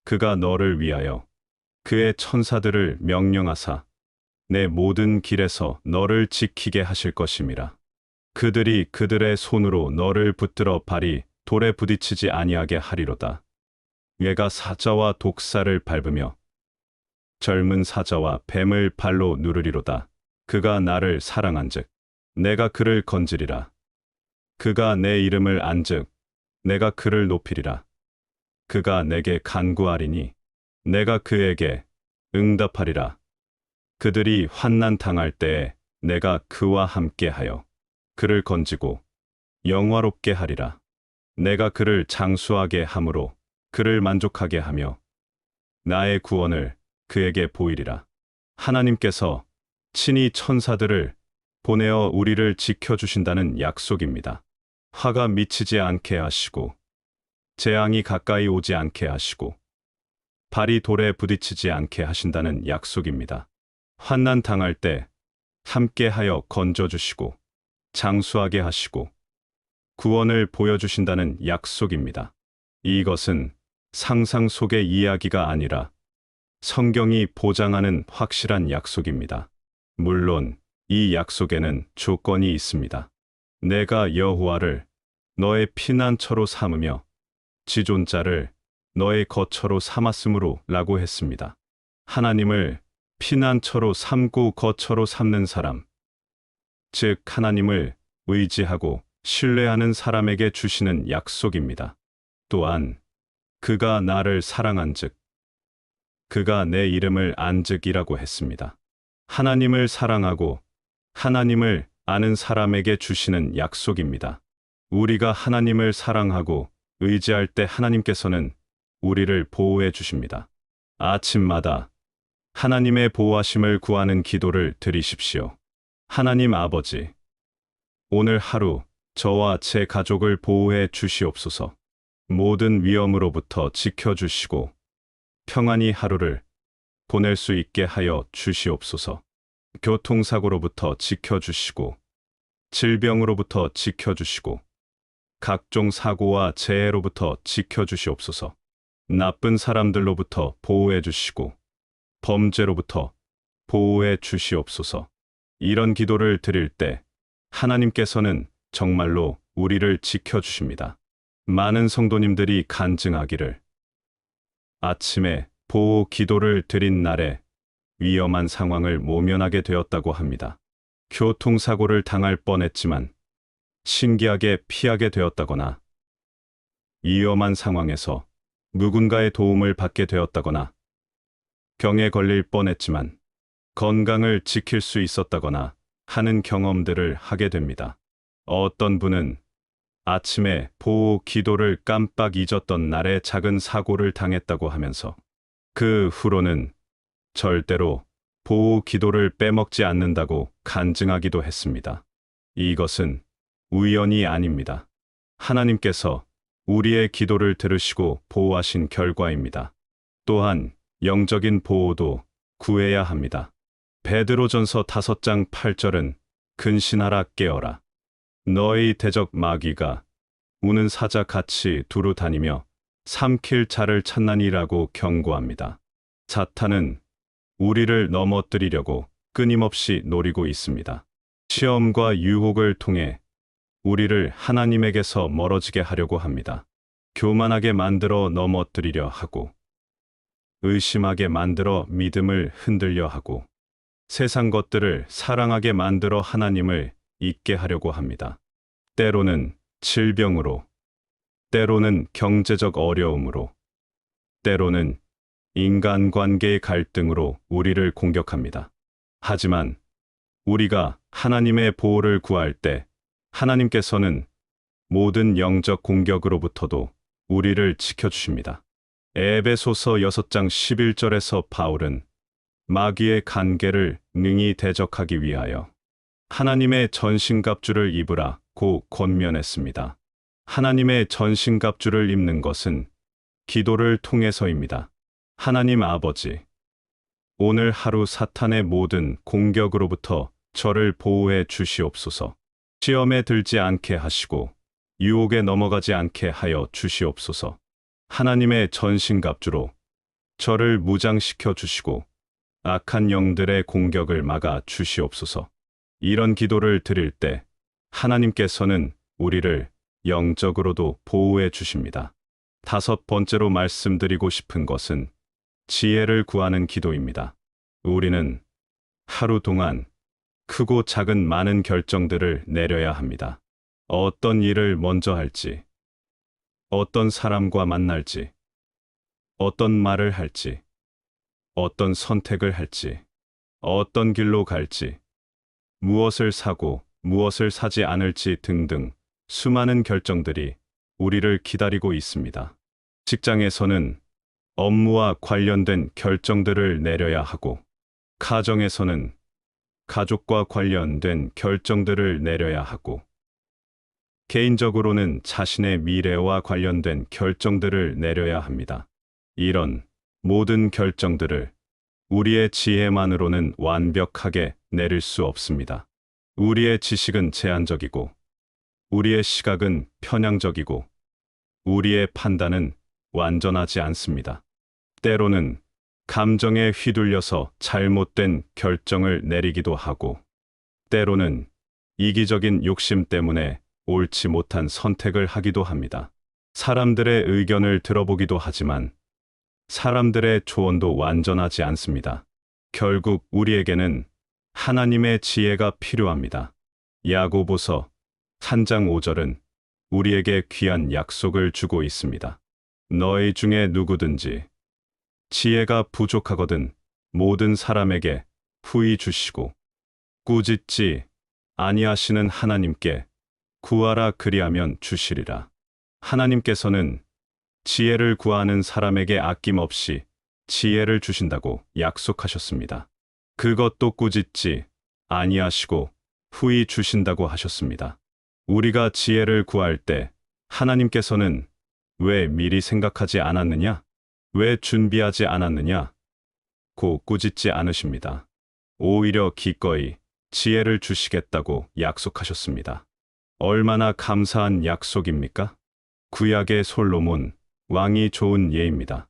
그가 너를 위하여 그의 천사들을 명령하사 내 모든 길에서 너를 지키게 하실 것임이라. 그들이 그들의 손으로 너를 붙들어 발이 돌에 부딪히지 아니하게 하리로다. 얘가 사자와 독사를 밟으며 젊은 사자와 뱀을 발로 누르리로다. 그가 나를 사랑한즉 내가 그를 건지리라. 그가 내 이름을 안즉 내가 그를 높이리라. 그가 내게 간구하리니 내가 그에게 응답하리라. 그들이 환난 당할 때에 내가 그와 함께하여 그를 건지고 영화롭게 하리라. 내가 그를 장수하게 함으로 그를 만족하게 하며 나의 구원을 그에게 보이리라. 하나님께서 친히 천사들을 보내어 우리를 지켜주신다는 약속입니다. 화가 미치지 않게 하시고 재앙이 가까이 오지 않게 하시고 발이 돌에 부딪히지 않게 하신다는 약속입니다. 환난 당할 때 함께하여 건져주시고 장수하게 하시고 구원을 보여주신다는 약속입니다. 이것은 상상 속의 이야기가 아니라 성경이 보장하는 확실한 약속입니다. 물론 이 약속에는 조건이 있습니다. 내가 여호와를 너의 피난처로 삼으며 지존자를 너의 거처로 삼았으므로 라고 했습니다. 하나님을 피난처로 삼고 거처로 삼는 사람, 즉 하나님을 의지하고 신뢰하는 사람에게 주시는 약속입니다. 또한 그가 나를 사랑한즉 그가 내 이름을 안즉이라고 했습니다. 하나님을 사랑하고 하나님을 아는 사람에게 주시는 약속입니다. 우리가 하나님을 사랑하고 의지할 때 하나님께서는 우리를 보호해 주십니다. 아침마다 하나님의 보호하심을 구하는 기도를 드리십시오. 하나님 아버지, 오늘 하루 저와 제 가족을 보호해 주시옵소서. 모든 위험으로부터 지켜주시고 평안히 하루를 보낼 수 있게 하여 주시옵소서. 교통사고로부터 지켜주시고 질병으로부터 지켜주시고 각종 사고와 재해로부터 지켜주시옵소서. 나쁜 사람들로부터 보호해 주시고 범죄로부터 보호해 주시옵소서. 이런 기도를 드릴 때 하나님께서는 정말로 우리를 지켜주십니다. 많은 성도님들이 간증하기를 아침에 보호 기도를 드린 날에 위험한 상황을 모면하게 되었다고 합니다. 교통사고를 당할 뻔했지만 신기하게 피하게 되었다거나 위험한 상황에서 누군가의 도움을 받게 되었다거나 병에 걸릴 뻔했지만 건강을 지킬 수 있었다거나 하는 경험들을 하게 됩니다. 어떤 분은 아침에 보호 기도를 깜빡 잊었던 날에 작은 사고를 당했다고 하면서 그 후로는 절대로 보호 기도를 빼먹지 않는다고 간증하기도 했습니다. 이것은 우연이 아닙니다. 하나님께서 우리의 기도를 들으시고 보호하신 결과입니다. 또한 영적인 보호도 구해야 합니다. 베드로전서 5장 8절은 근신하라 깨어라. 너희 대적 마귀가 우는 사자 같이 두루 다니며 삼킬 자를 찾나니라고 경고합니다. 사탄은 우리를 넘어뜨리려고 끊임없이 노리고 있습니다. 시험과 유혹을 통해 우리를 하나님에게서 멀어지게 하려고 합니다. 교만하게 만들어 넘어뜨리려 하고, 의심하게 만들어 믿음을 흔들려 하고, 세상 것들을 사랑하게 만들어 하나님을 잊게 하려고 합니다. 때로는 질병으로, 때로는 경제적 어려움으로, 때로는 인간관계의 갈등으로 우리를 공격합니다. 하지만 우리가 하나님의 보호를 구할 때 하나님께서는 모든 영적 공격으로부터도 우리를 지켜주십니다. 에베소서 6장 11절에서 바울은 마귀의 간계를 능히 대적하기 위하여 하나님의 전신갑주를 입으라고 권면했습니다. 하나님의 전신갑주를 입는 것은 기도를 통해서입니다. 하나님 아버지, 오늘 하루 사탄의 모든 공격으로부터 저를 보호해 주시옵소서. 시험에 들지 않게 하시고 유혹에 넘어가지 않게 하여 주시옵소서. 하나님의 전신갑주로 저를 무장시켜 주시고 악한 영들의 공격을 막아 주시옵소서. 이런 기도를 드릴 때 하나님께서는 우리를 영적으로도 보호해 주십니다. 5번째로 말씀드리고 싶은 것은 지혜를 구하는 기도입니다. 우리는 하루 동안 크고 작은 많은 결정들을 내려야 합니다. 어떤 일을 먼저 할지, 어떤 사람과 만날지, 어떤 말을 할지, 어떤 선택을 할지, 어떤 길로 갈지, 무엇을 사고 무엇을 사지 않을지 등등 수많은 결정들이 우리를 기다리고 있습니다. 직장에서는 업무와 관련된 결정들을 내려야 하고, 가정에서는 가족과 관련된 결정들을 내려야 하고, 개인적으로는 자신의 미래와 관련된 결정들을 내려야 합니다. 이런 모든 결정들을 우리의 지혜만으로는 완벽하게 내릴 수 없습니다. 우리의 지식은 제한적이고, 우리의 시각은 편향적이고, 우리의 판단은 완전하지 않습니다. 때로는 감정에 휘둘려서 잘못된 결정을 내리기도 하고, 때로는 이기적인 욕심 때문에 옳지 못한 선택을 하기도 합니다. 사람들의 의견을 들어보기도 하지만 사람들의 조언도 완전하지 않습니다. 결국 우리에게는 하나님의 지혜가 필요합니다. 야고보서 3장 5절은 우리에게 귀한 약속을 주고 있습니다. 너희 중에 누구든지 지혜가 부족하거든 모든 사람에게 후히 주시고 꾸짖지 아니하시는 하나님께 구하라 그리하면 주시리라. 하나님께서는 지혜를 구하는 사람에게 아낌없이 지혜를 주신다고 약속하셨습니다. 그것도 꾸짖지 아니하시고 후히 주신다고 하셨습니다. 우리가 지혜를 구할 때 하나님께서는 왜 미리 생각하지 않았느냐? 왜 준비하지 않았느냐? 고 꾸짖지 않으십니다. 오히려 기꺼이 지혜를 주시겠다고 약속하셨습니다. 얼마나 감사한 약속입니까? 구약의 솔로몬 왕이 좋은 예입니다.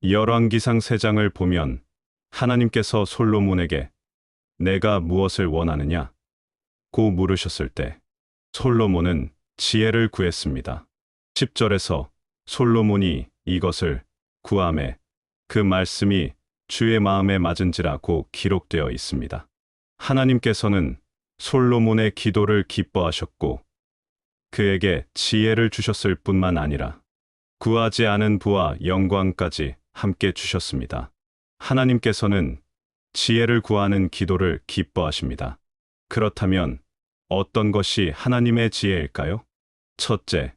열왕기상 3장을 보면 하나님께서 솔로몬에게 내가 무엇을 원하느냐? 고 물으셨을 때 솔로몬은 지혜를 구했습니다. 10절에서 솔로몬이 이것을 구하매 그 말씀이 주의 마음에 맞은지라고 기록되어 있습니다. 하나님께서는 솔로몬의 기도를 기뻐하셨고 그에게 지혜를 주셨을 뿐만 아니라 구하지 않은 부와 영광까지 함께 주셨습니다. 하나님께서는 지혜를 구하는 기도를 기뻐하십니다. 그렇다면 어떤 것이 하나님의 지혜일까요? 첫째,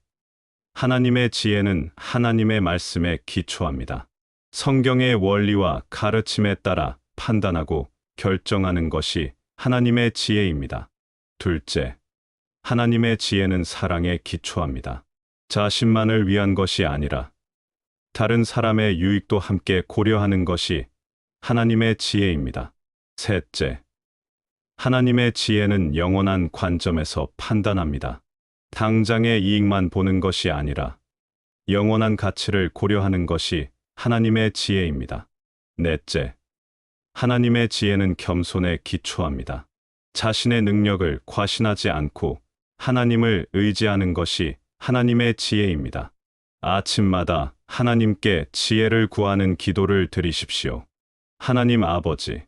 하나님의 지혜는 하나님의 말씀에 기초합니다. 성경의 원리와 가르침에 따라 판단하고 결정하는 것이 하나님의 지혜입니다. 둘째, 하나님의 지혜는 사랑에 기초합니다. 자신만을 위한 것이 아니라 다른 사람의 유익도 함께 고려하는 것이 하나님의 지혜입니다. 셋째, 하나님의 지혜는 영원한 관점에서 판단합니다. 당장의 이익만 보는 것이 아니라 영원한 가치를 고려하는 것이 하나님의 지혜입니다. 넷째, 하나님의 지혜는 겸손에 기초합니다. 자신의 능력을 과신하지 않고 하나님을 의지하는 것이 하나님의 지혜입니다. 아침마다 하나님께 지혜를 구하는 기도를 드리십시오. 하나님 아버지,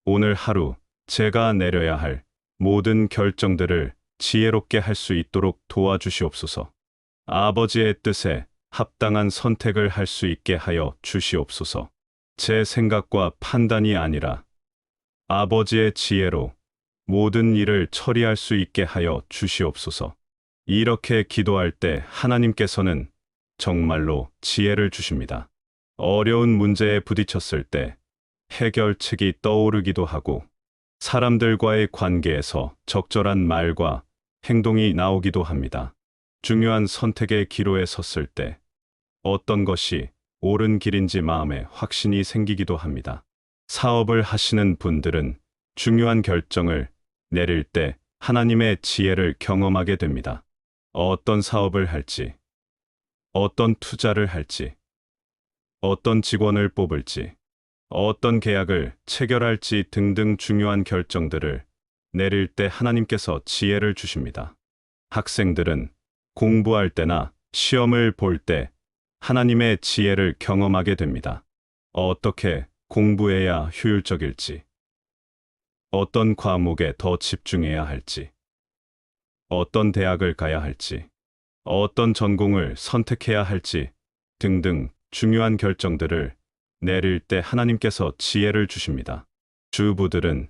오늘 하루 제가 내려야 할 모든 결정들을 지혜롭게 할 수 있도록 도와주시옵소서. 아버지의 뜻에 합당한 선택을 할 수 있게 하여 주시옵소서. 제 생각과 판단이 아니라 아버지의 지혜로 모든 일을 처리할 수 있게 하여 주시옵소서. 이렇게 기도할 때 하나님께서는 정말로 지혜를 주십니다. 어려운 문제에 부딪혔을 때 해결책이 떠오르기도 하고 사람들과의 관계에서 적절한 말과 행동이 나오기도 합니다. 중요한 선택의 기로에 섰을 때 어떤 것이 옳은 길인지 마음에 확신이 생기기도 합니다. 사업을 하시는 분들은 중요한 결정을 내릴 때 하나님의 지혜를 경험하게 됩니다. 어떤 사업을 할지, 어떤 투자를 할지, 어떤 직원을 뽑을지, 어떤 계약을 체결할지 등등 중요한 결정들을 내릴 때 하나님께서 지혜를 주십니다. 학생들은 공부할 때나 시험을 볼 때 하나님의 지혜를 경험하게 됩니다. 어떻게 공부해야 효율적일지, 어떤 과목에 더 집중해야 할지, 어떤 대학을 가야 할지, 어떤 전공을 선택해야 할지 등등 중요한 결정들을 내릴 때 하나님께서 지혜를 주십니다. 주부들은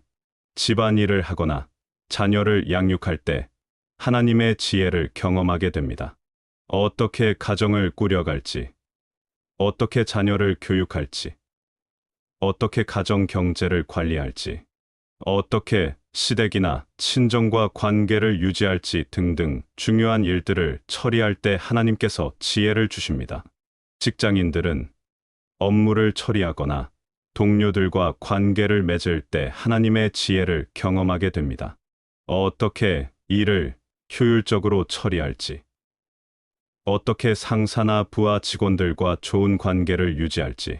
집안일을 하거나 자녀를 양육할 때 하나님의 지혜를 경험하게 됩니다. 어떻게 가정을 꾸려갈지, 어떻게 자녀를 교육할지, 어떻게 가정 경제를 관리할지, 어떻게 시댁이나 친정과 관계를 유지할지 등등 중요한 일들을 처리할 때 하나님께서 지혜를 주십니다. 직장인들은 업무를 처리하거나 동료들과 관계를 맺을 때 하나님의 지혜를 경험하게 됩니다. 어떻게 일을 효율적으로 처리할지, 어떻게 상사나 부하 직원들과 좋은 관계를 유지할지,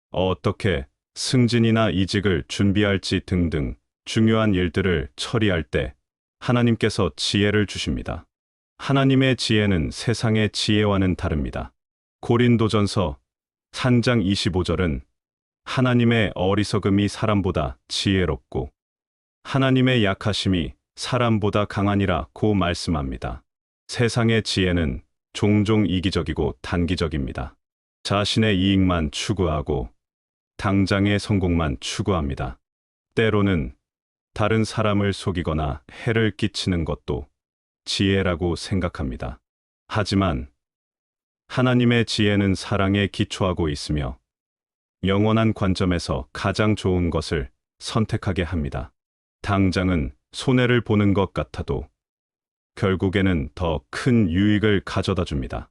어떻게 승진이나 이직을 준비할지 등등 중요한 일들을 처리할 때 하나님께서 지혜를 주십니다. 하나님의 지혜는 세상의 지혜와는 다릅니다. 고린도전서 3장 25절은 하나님의 어리석음이 사람보다 지혜롭고 하나님의 약하심이 사람보다 강하니라고 말씀합니다. 세상의 지혜는 종종 이기적이고 단기적입니다. 자신의 이익만 추구하고 당장의 성공만 추구합니다. 때로는 다른 사람을 속이거나 해를 끼치는 것도 지혜라고 생각합니다. 하지만 하나님의 지혜는 사랑에 기초하고 있으며 영원한 관점에서 가장 좋은 것을 선택하게 합니다. 당장은 손해를 보는 것 같아도 결국에는 더 큰 유익을 가져다 줍니다.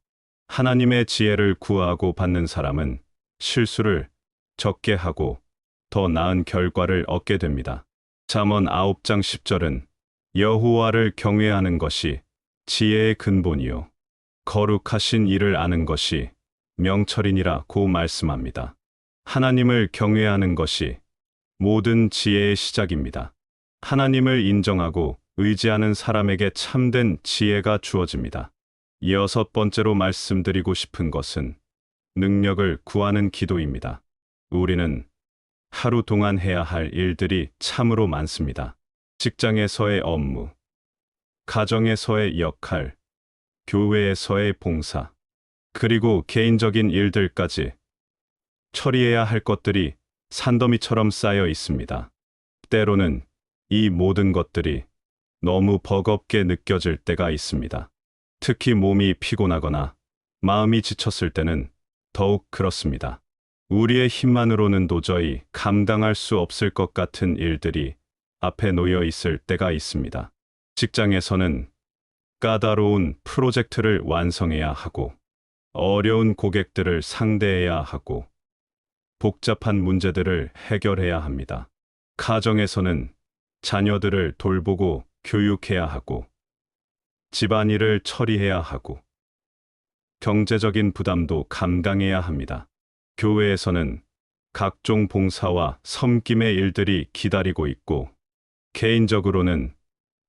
하나님의 지혜를 구하고 받는 사람은 실수를 적게 하고 더 나은 결과를 얻게 됩니다. 잠언 9장 10절은 여호와를 경외하는 것이 지혜의 근본이요 거룩하신 이를 아는 것이 명철이니라고 말씀합니다. 하나님을 경외하는 것이 모든 지혜의 시작입니다. 하나님을 인정하고 의지하는 사람에게 참된 지혜가 주어집니다. 여섯 번째로 말씀드리고 싶은 것은 능력을 구하는 기도입니다. 우리는 하루 동안 해야 할 일들이 참으로 많습니다. 직장에서의 업무, 가정에서의 역할, 교회에서의 봉사, 그리고 개인적인 일들까지 처리해야 할 것들이 산더미처럼 쌓여 있습니다. 때로는 이 모든 것들이 너무 버겁게 느껴질 때가 있습니다. 특히 몸이 피곤하거나 마음이 지쳤을 때는 더욱 그렇습니다. 우리의 힘만으로는 도저히 감당할 수 없을 것 같은 일들이 앞에 놓여 있을 때가 있습니다. 직장에서는 까다로운 프로젝트를 완성해야 하고, 어려운 고객들을 상대해야 하고 복잡한 문제들을 해결해야 합니다. 가정에서는 자녀들을 돌보고 교육해야 하고 집안일을 처리해야 하고 경제적인 부담도 감당해야 합니다. 교회에서는 각종 봉사와 섬김의 일들이 기다리고 있고 개인적으로는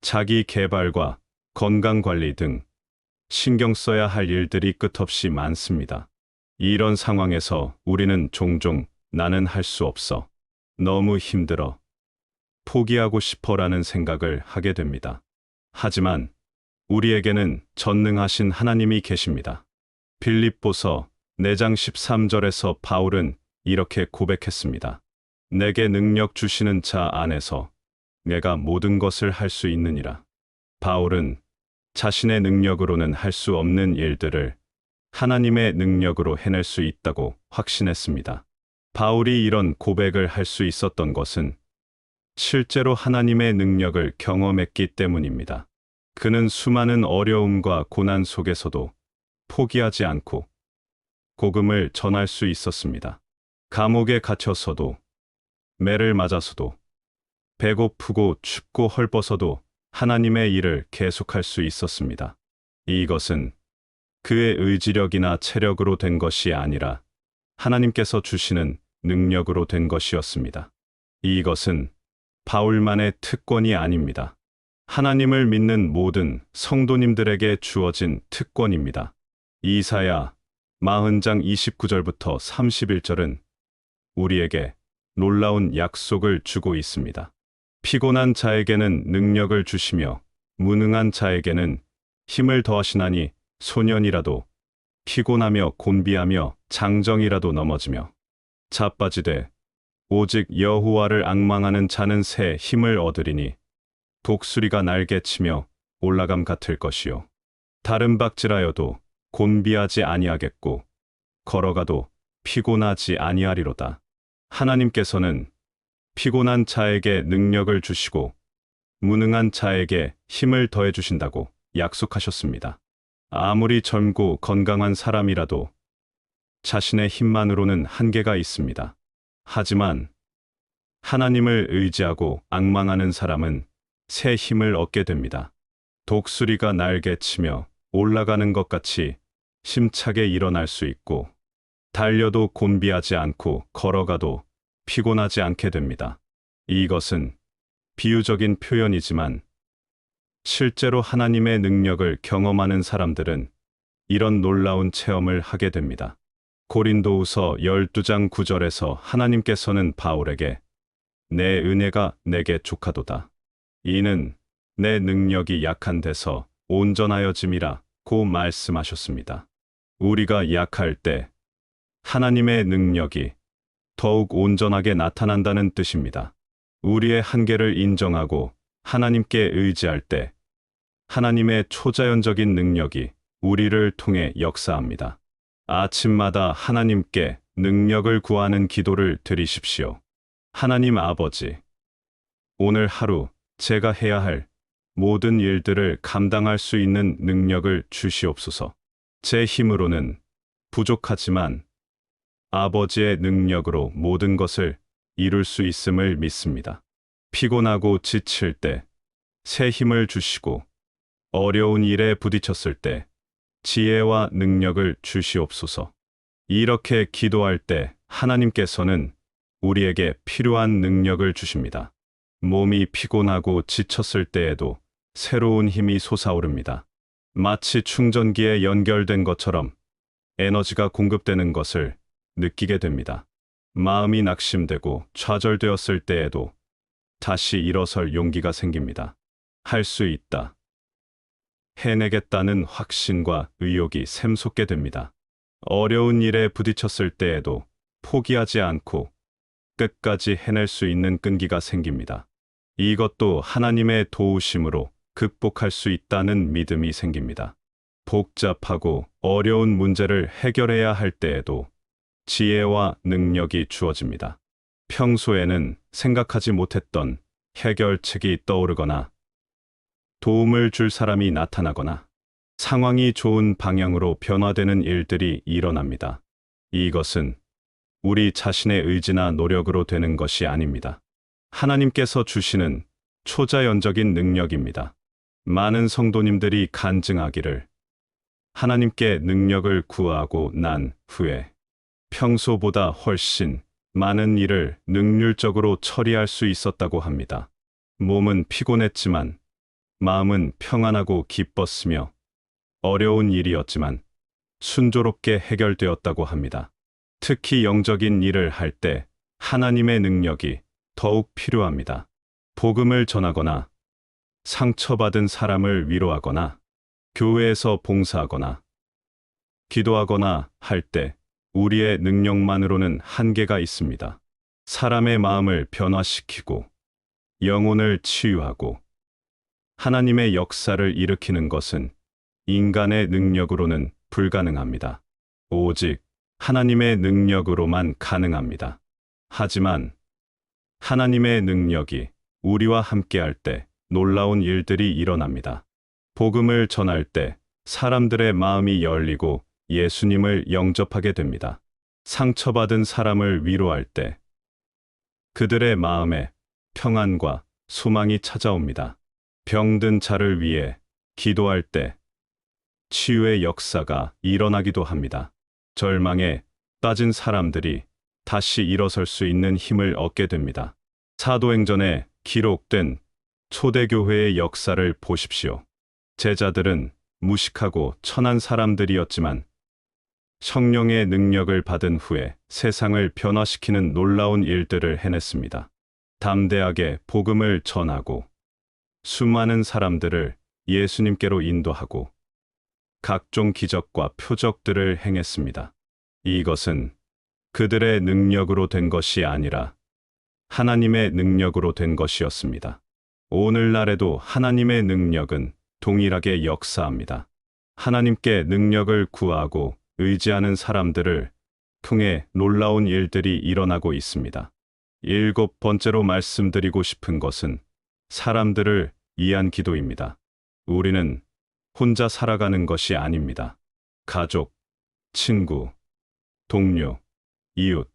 자기 개발과 건강 관리 등 신경 써야 할 일들이 끝없이 많습니다. 이런 상황에서 우리는 종종 나는 할 수 없어, 너무 힘들어, 포기하고 싶어라는 생각을 하게 됩니다. 하지만 우리에게는 전능하신 하나님이 계십니다. 빌립보서 4장 13절에서 바울은 이렇게 고백했습니다. 내게 능력 주시는 자 안에서 내가 모든 것을 할 수 있느니라. 바울은 자신의 능력으로는 할 수 없는 일들을 하나님의 능력으로 해낼 수 있다고 확신했습니다. 바울이 이런 고백을 할 수 있었던 것은 실제로 하나님의 능력을 경험했기 때문입니다. 그는 수많은 어려움과 고난 속에서도 포기하지 않고 복음을 전할 수 있었습니다. 감옥에 갇혀서도, 매를 맞아서도, 배고프고 춥고 헐벗어도 하나님의 일을 계속할 수 있었습니다. 이것은 그의 의지력이나 체력으로 된 것이 아니라 하나님께서 주시는 능력으로 된 것이었습니다. 이것은 바울만의 특권이 아닙니다. 하나님을 믿는 모든 성도님들에게 주어진 특권입니다. 이사야 40장 29절부터 31절은 우리에게 놀라운 약속을 주고 있습니다. 피곤한 자에게는 능력을 주시며 무능한 자에게는 힘을 더하시나니 소년이라도 피곤하며 곤비하며 장정이라도 넘어지며 자빠지되 오직 여호와를 앙망하는 자는 새 힘을 얻으리니 독수리가 날개치며 올라감 같을 것이요 다른 박질하여도 곤비하지 아니하겠고 걸어가도 피곤하지 아니하리로다. 하나님께서는 피곤한 자에게 능력을 주시고 무능한 자에게 힘을 더해 주신다고 약속하셨습니다. 아무리 젊고 건강한 사람이라도 자신의 힘만으로는 한계가 있습니다. 하지만 하나님을 의지하고 앙망하는 사람은 새 힘을 얻게 됩니다. 독수리가 날개치며 올라가는 것 같이 힘차게 일어날 수 있고 달려도 곤비하지 않고 걸어가도 피곤하지 않게 됩니다. 이것은 비유적인 표현이지만 실제로 하나님의 능력을 경험하는 사람들은 이런 놀라운 체험을 하게 됩니다. 고린도후서 12장 9절에서 하나님께서는 바울에게 내 은혜가 내게 족하도다. 이는 내 능력이 약한 데서 온전하여짐이라 고 말씀하셨습니다. 우리가 약할 때 하나님의 능력이 더욱 온전하게 나타난다는 뜻입니다. 우리의 한계를 인정하고 하나님께 의지할 때 하나님의 초자연적인 능력이 우리를 통해 역사합니다. 아침마다 하나님께 능력을 구하는 기도를 드리십시오. 하나님 아버지, 오늘 하루 제가 해야 할 모든 일들을 감당할 수 있는 능력을 주시옵소서. 제 힘으로는 부족하지만 아버지의 능력으로 모든 것을 이룰 수 있음을 믿습니다. 피곤하고 지칠 때 새 힘을 주시고 어려운 일에 부딪혔을 때 지혜와 능력을 주시옵소서. 이렇게 기도할 때 하나님께서는 우리에게 필요한 능력을 주십니다. 몸이 피곤하고 지쳤을 때에도 새로운 힘이 솟아오릅니다. 마치 충전기에 연결된 것처럼 에너지가 공급되는 것을 느끼게 됩니다. 마음이 낙심되고 좌절되었을 때에도 다시 일어설 용기가 생깁니다. 할 수 있다. 해내겠다는 확신과 의욕이 샘솟게 됩니다. 어려운 일에 부딪혔을 때에도 포기하지 않고 끝까지 해낼 수 있는 끈기가 생깁니다. 이것도 하나님의 도우심으로 극복할 수 있다는 믿음이 생깁니다. 복잡하고 어려운 문제를 해결해야 할 때에도 지혜와 능력이 주어집니다. 평소에는 생각하지 못했던 해결책이 떠오르거나 도움을 줄 사람이 나타나거나 상황이 좋은 방향으로 변화되는 일들이 일어납니다. 이것은 우리 자신의 의지나 노력으로 되는 것이 아닙니다. 하나님께서 주시는 초자연적인 능력입니다. 많은 성도님들이 간증하기를 하나님께 능력을 구하고 난 후에 평소보다 훨씬 많은 일을 능률적으로 처리할 수 있었다고 합니다. 몸은 피곤했지만 마음은 평안하고 기뻤으며 어려운 일이었지만 순조롭게 해결되었다고 합니다. 특히 영적인 일을 할 때 하나님의 능력이 더욱 필요합니다. 복음을 전하거나 상처받은 사람을 위로하거나 교회에서 봉사하거나 기도하거나 할 때 우리의 능력만으로는 한계가 있습니다. 사람의 마음을 변화시키고 영혼을 치유하고 하나님의 역사를 일으키는 것은 인간의 능력으로는 불가능합니다. 오직 하나님의 능력으로만 가능합니다. 하지만 하나님의 능력이 우리와 함께할 때 놀라운 일들이 일어납니다. 복음을 전할 때 사람들의 마음이 열리고 예수님을 영접하게 됩니다. 상처받은 사람을 위로할 때 그들의 마음에 평안과 소망이 찾아옵니다. 병든 자를 위해 기도할 때 치유의 역사가 일어나기도 합니다. 절망에 빠진 사람들이 다시 일어설 수 있는 힘을 얻게 됩니다. 사도행전에 기록된 초대교회의 역사를 보십시오. 제자들은 무식하고 천한 사람들이었지만 성령의 능력을 받은 후에 세상을 변화시키는 놀라운 일들을 해냈습니다. 담대하게 복음을 전하고 수많은 사람들을 예수님께로 인도하고 각종 기적과 표적들을 행했습니다. 이것은 그들의 능력으로 된 것이 아니라 하나님의 능력으로 된 것이었습니다. 오늘날에도 하나님의 능력은 동일하게 역사합니다. 하나님께 능력을 구하고 의지하는 사람들을 통해 놀라운 일들이 일어나고 있습니다. 7번째로 말씀드리고 싶은 것은 사람들을 위한 기도입니다. 우리는 혼자 살아가는 것이 아닙니다. 가족, 친구, 동료, 이웃,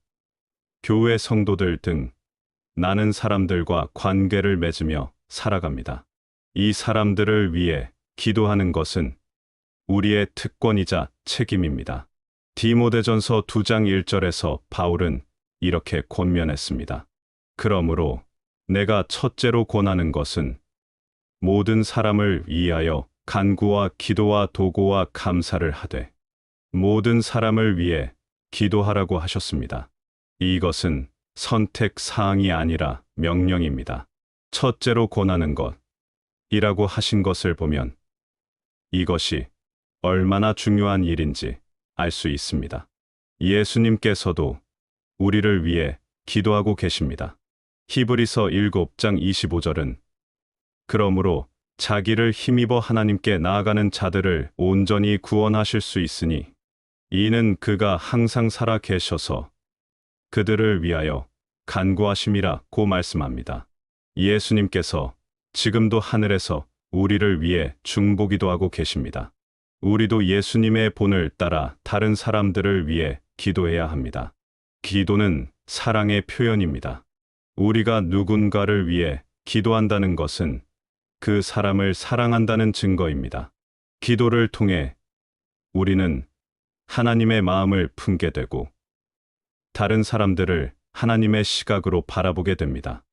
교회 성도들 등 많은 사람들과 관계를 맺으며 살아갑니다. 이 사람들을 위해 기도하는 것은 우리의 특권이자 책임입니다. 디모데전서 2장 1절에서 바울은 이렇게 권면했습니다. 그러므로 내가 첫째로 권하는 것은 모든 사람을 위하여 간구와 기도와 도고와 감사를 하되 모든 사람을 위해 기도하라고 하셨습니다. 이것은 선택 사항이 아니라 명령입니다. 첫째로 권하는 것이라고 하신 것을 보면 이것이 얼마나 중요한 일인지 알 수 있습니다. 예수님께서도 우리를 위해 기도하고 계십니다. 히브리서 7장 25절은 그러므로 자기를 힘입어 하나님께 나아가는 자들을 온전히 구원하실 수 있으니 이는 그가 항상 살아 계셔서 그들을 위하여 간구하심이라고 말씀합니다. 예수님께서 지금도 하늘에서 우리를 위해 중보기도하고 계십니다. 우리도 예수님의 본을 따라 다른 사람들을 위해 기도해야 합니다. 기도는 사랑의 표현입니다. 우리가 누군가를 위해 기도한다는 것은 그 사람을 사랑한다는 증거입니다. 기도를 통해 우리는 하나님의 마음을 품게 되고 다른 사람들을 하나님의 시각으로 바라보게 됩니다.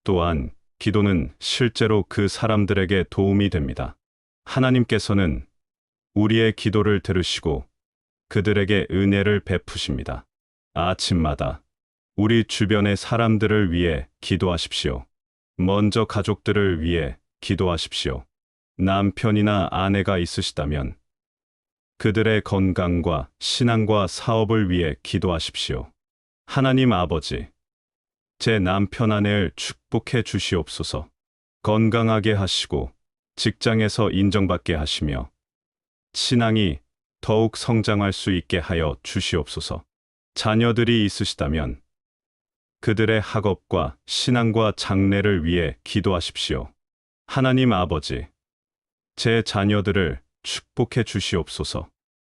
또한 기도는 실제로 그 사람들에게 도움이 됩니다. 하나님께서는 우리의 기도를 들으시고 그들에게 은혜를 베푸십니다. 아침마다 우리 주변의 사람들을 위해 기도하십시오. 먼저 가족들을 위해 기도하십시오. 남편이나 아내가 있으시다면 그들의 건강과 신앙과 사업을 위해 기도하십시오. 하나님 아버지, 제 남편 아내를 축복해 주시옵소서. 건강하게 하시고 직장에서 인정받게 하시며 신앙이 더욱 성장할 수 있게 하여 주시옵소서. 자녀들이 있으시다면 그들의 학업과 신앙과 장래를 위해 기도하십시오. 하나님 아버지, 제 자녀들을 축복해 주시옵소서.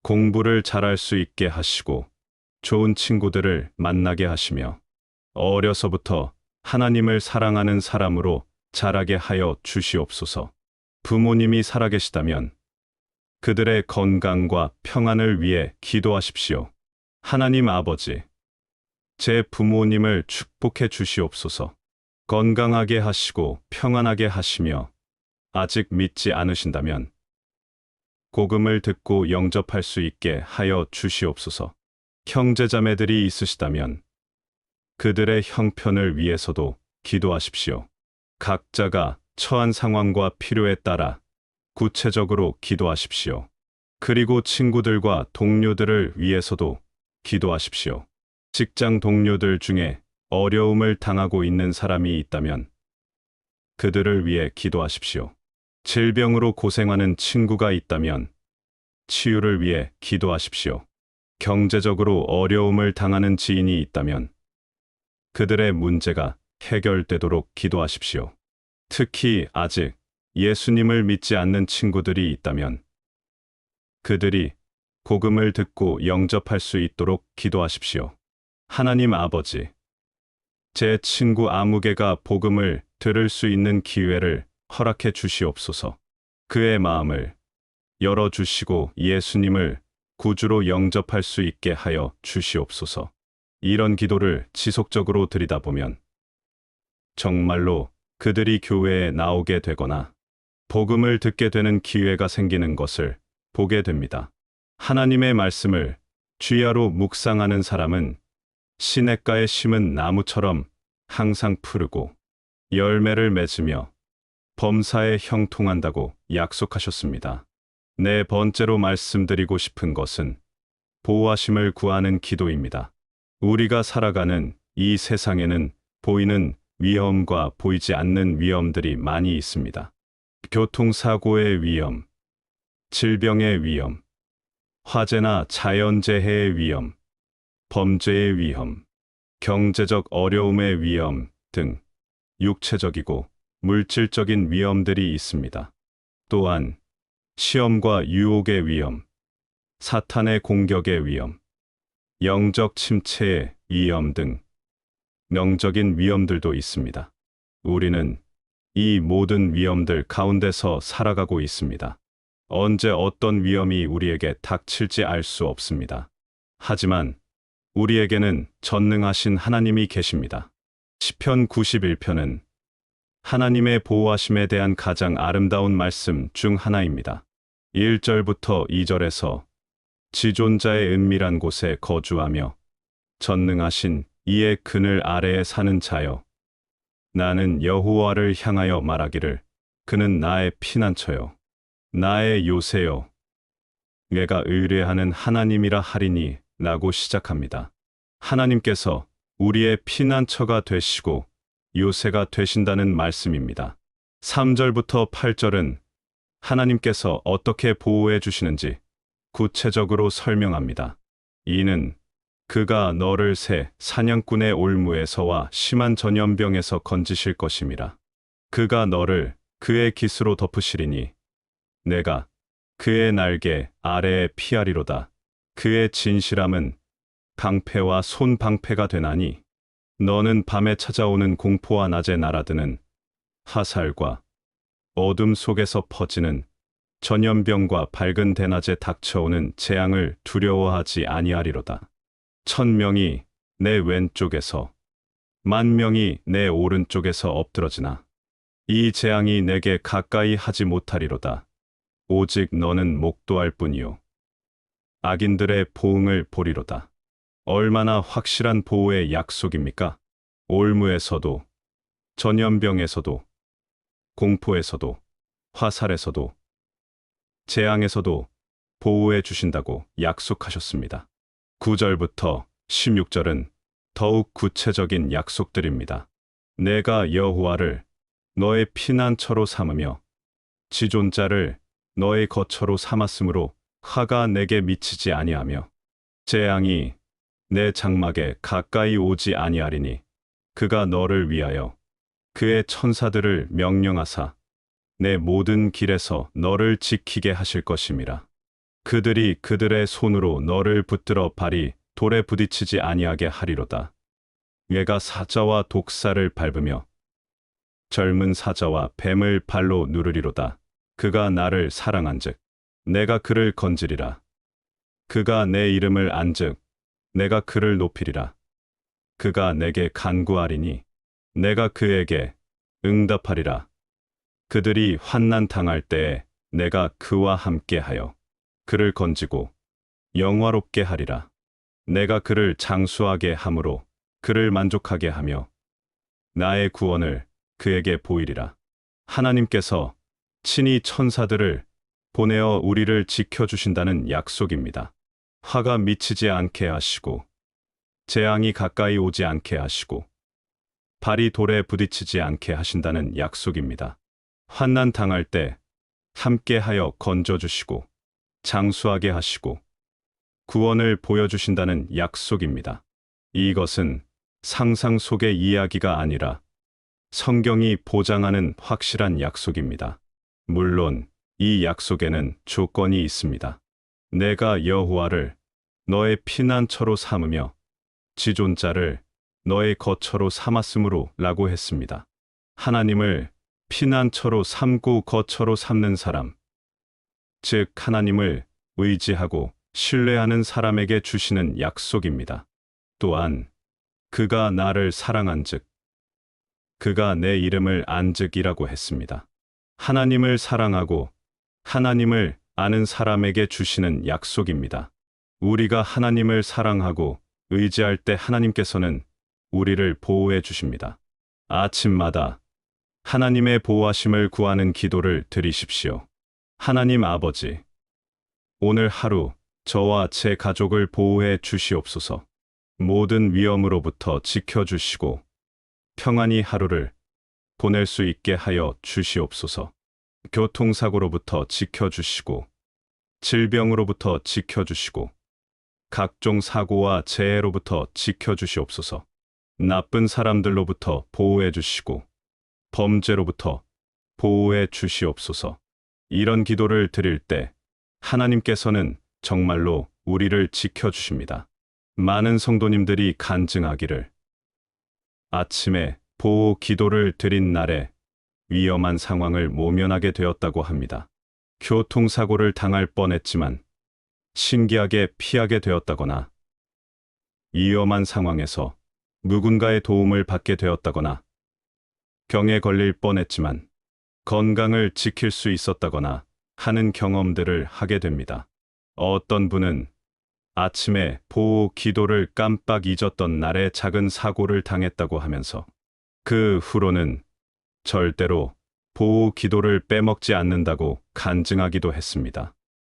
공부를 잘할 수 있게 하시고 좋은 친구들을 만나게 하시며 어려서부터 하나님을 사랑하는 사람으로 자라게 하여 주시옵소서. 부모님이 살아계시다면 그들의 건강과 평안을 위해 기도하십시오. 하나님 아버지, 제 부모님을 축복해 주시옵소서. 건강하게 하시고 평안하게 하시며 아직 믿지 않으신다면 복음을 듣고 영접할 수 있게 하여 주시옵소서. 형제자매들이 있으시다면 그들의 형편을 위해서도 기도하십시오. 각자가 처한 상황과 필요에 따라 구체적으로 기도하십시오. 그리고 친구들과 동료들을 위해서도 기도하십시오. 직장 동료들 중에 어려움을 당하고 있는 사람이 있다면 그들을 위해 기도하십시오. 질병으로 고생하는 친구가 있다면 치유를 위해 기도하십시오. 경제적으로 어려움을 당하는 지인이 있다면 그들의 문제가 해결되도록 기도하십시오. 특히 아직 예수님을 믿지 않는 친구들이 있다면 그들이 복음을 듣고 영접할 수 있도록 기도하십시오. 하나님 아버지, 제 친구 아무개가 복음을 들을 수 있는 기회를 허락해 주시옵소서. 그의 마음을 열어주시고 예수님을 구주로 영접할 수 있게 하여 주시옵소서. 이런 기도를 지속적으로 드리다 보면 정말로 그들이 교회에 나오게 되거나 복음을 듣게 되는 기회가 생기는 것을 보게 됩니다. 하나님의 말씀을 주야로 묵상하는 사람은 시냇가에 심은 나무처럼 항상 푸르고 열매를 맺으며 범사에 형통한다고 약속하셨습니다. 네 번째로 말씀드리고 싶은 것은 보호하심을 구하는 기도입니다. 우리가 살아가는 이 세상에는 보이는 위험과 보이지 않는 위험들이 많이 있습니다. 교통사고의 위험, 질병의 위험, 화재나 자연재해의 위험, 범죄의 위험, 경제적 어려움의 위험 등 육체적이고 물질적인 위험들이 있습니다. 또한 시험과 유혹의 위험, 사탄의 공격의 위험, 영적 침체의 위험 등 영적인 위험들도 있습니다. 우리는 이 모든 위험들 가운데서 살아가고 있습니다. 언제 어떤 위험이 우리에게 닥칠지 알 수 없습니다. 하지만 우리에게는 전능하신 하나님이 계십니다. 시편 91편은 하나님의 보호하심에 대한 가장 아름다운 말씀 중 하나입니다. 1절부터 2절에서 지존자의 은밀한 곳에 거주하며 전능하신 이의 그늘 아래에 사는 자여, 나는 여호와를 향하여 말하기를 그는 나의 피난처요 나의 요새요 내가 의뢰하는 하나님이라 하리니 라고 시작합니다. 하나님께서 우리의 피난처가 되시고 요새가 되신다는 말씀입니다. 3절부터 8절은 하나님께서 어떻게 보호해 주시는지 구체적으로 설명합니다. 이는 그가 너를 새 사냥꾼의 올무에서와 심한 전염병에서 건지실 것임이라. 그가 너를 그의 깃으로 덮으시리니 내가 그의 날개 아래에 피하리로다. 그의 진실함은 방패와 손방패가 되나니 너는 밤에 찾아오는 공포와 낮에 날아드는 화살과 어둠 속에서 퍼지는 전염병과 밝은 대낮에 닥쳐오는 재앙을 두려워하지 아니하리로다. 1000명이 내 왼쪽에서 10,000명이 내 오른쪽에서 엎드러지나 이 재앙이 내게 가까이 하지 못하리로다. 오직 너는 목도할 뿐이요 악인들의 보응을 보리로다. 얼마나 확실한 보호의 약속입니까? 올무에서도, 전염병에서도, 공포에서도, 화살에서도, 재앙에서도 보호해 주신다고 약속하셨습니다. 9절부터 16절은 더욱 구체적인 약속들입니다. 내가 여호와를 너의 피난처로 삼으며 지존자를 너의 거처로 삼았으므로 화가 내게 미치지 아니하며 재앙이 내 장막에 가까이 오지 아니하리니 그가 너를 위하여 그의 천사들을 명령하사 내 모든 길에서 너를 지키게 하실 것임이라. 그들이 그들의 손으로 너를 붙들어 발이 돌에 부딪히지 아니하게 하리로다. 얘가 사자와 독사를 밟으며 젊은 사자와 뱀을 발로 누르리로다. 그가 나를 사랑한즉 내가 그를 건지리라. 그가 내 이름을 안즉 내가 그를 높이리라. 그가 내게 간구하리니 내가 그에게 응답하리라. 그들이 환난 당할 때에 내가 그와 함께하여 그를 건지고 영화롭게 하리라. 내가 그를 장수하게 함으로 그를 만족하게 하며 나의 구원을 그에게 보이리라. 하나님께서 친히 천사들을 보내어 우리를 지켜주신다는 약속입니다. 화가 미치지 않게 하시고 재앙이 가까이 오지 않게 하시고 발이 돌에 부딪히지 않게 하신다는 약속입니다. 환난 당할 때 함께하여 건져주시고 장수하게 하시고 구원을 보여주신다는 약속입니다. 이것은 상상 속의 이야기가 아니라 성경이 보장하는 확실한 약속입니다. 물론 이 약속에는 조건이 있습니다. 내가 여호와를 너의 피난처로 삼으며 지존자를 너의 거처로 삼았으므로 라고 했습니다. 하나님을 피난처로 삼고 거처로 삼는 사람, 즉 하나님을 의지하고 신뢰하는 사람에게 주시는 약속입니다. 또한 그가 나를 사랑한즉 그가 내 이름을 안즉이라고 했습니다. 하나님을 사랑하고 하나님을 아는 사람에게 주시는 약속입니다. 우리가 하나님을 사랑하고 의지할 때 하나님께서는 우리를 보호해 주십니다. 아침마다 하나님의 보호하심을 구하는 기도를 드리십시오. 하나님 아버지, 오늘 하루 저와 제 가족을 보호해 주시옵소서. 모든 위험으로부터 지켜주시고 평안히 하루를 보낼 수 있게 하여 주시옵소서. 교통사고로부터 지켜주시고 질병으로부터 지켜주시고 각종 사고와 재해로부터 지켜주시옵소서. 나쁜 사람들로부터 보호해 주시고 범죄로부터 보호해 주시옵소서. 이런 기도를 드릴 때 하나님께서는 정말로 우리를 지켜주십니다. 많은 성도님들이 간증하기를 아침에 보호 기도를 드린 날에 위험한 상황을 모면하게 되었다고 합니다. 교통사고를 당할 뻔했지만 신기하게 피하게 되었다거나 위험한 상황에서 누군가의 도움을 받게 되었다거나 병에 걸릴 뻔했지만 건강을 지킬 수 있었다거나 하는 경험들을 하게 됩니다. 어떤 분은 아침에 보호 기도를 깜빡 잊었던 날에 작은 사고를 당했다고 하면서 그 후로는 절대로 보호 기도를 빼먹지 않는다고 간증하기도 했습니다.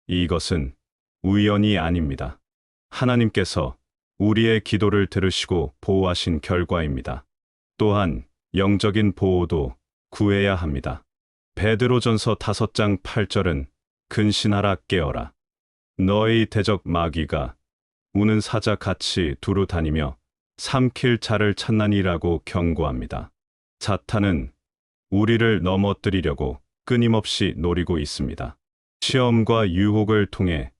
이것은 우연이 아닙니다. 하나님께서 우리의 기도를 들으시고 보호하신 결과입니다. 또한 영적인 보호도 구해야 합니다. 베드로전서 5장 8절은 근신하라 깨어라. 너희 대적 마귀가 우는 사자 같이 두루 다니며 삼킬 자를 찾나니라고 경고합니다. 사탄은 우리를 넘어뜨리려고 끊임없이 노리고 있습니다. 시험과 유혹을 통해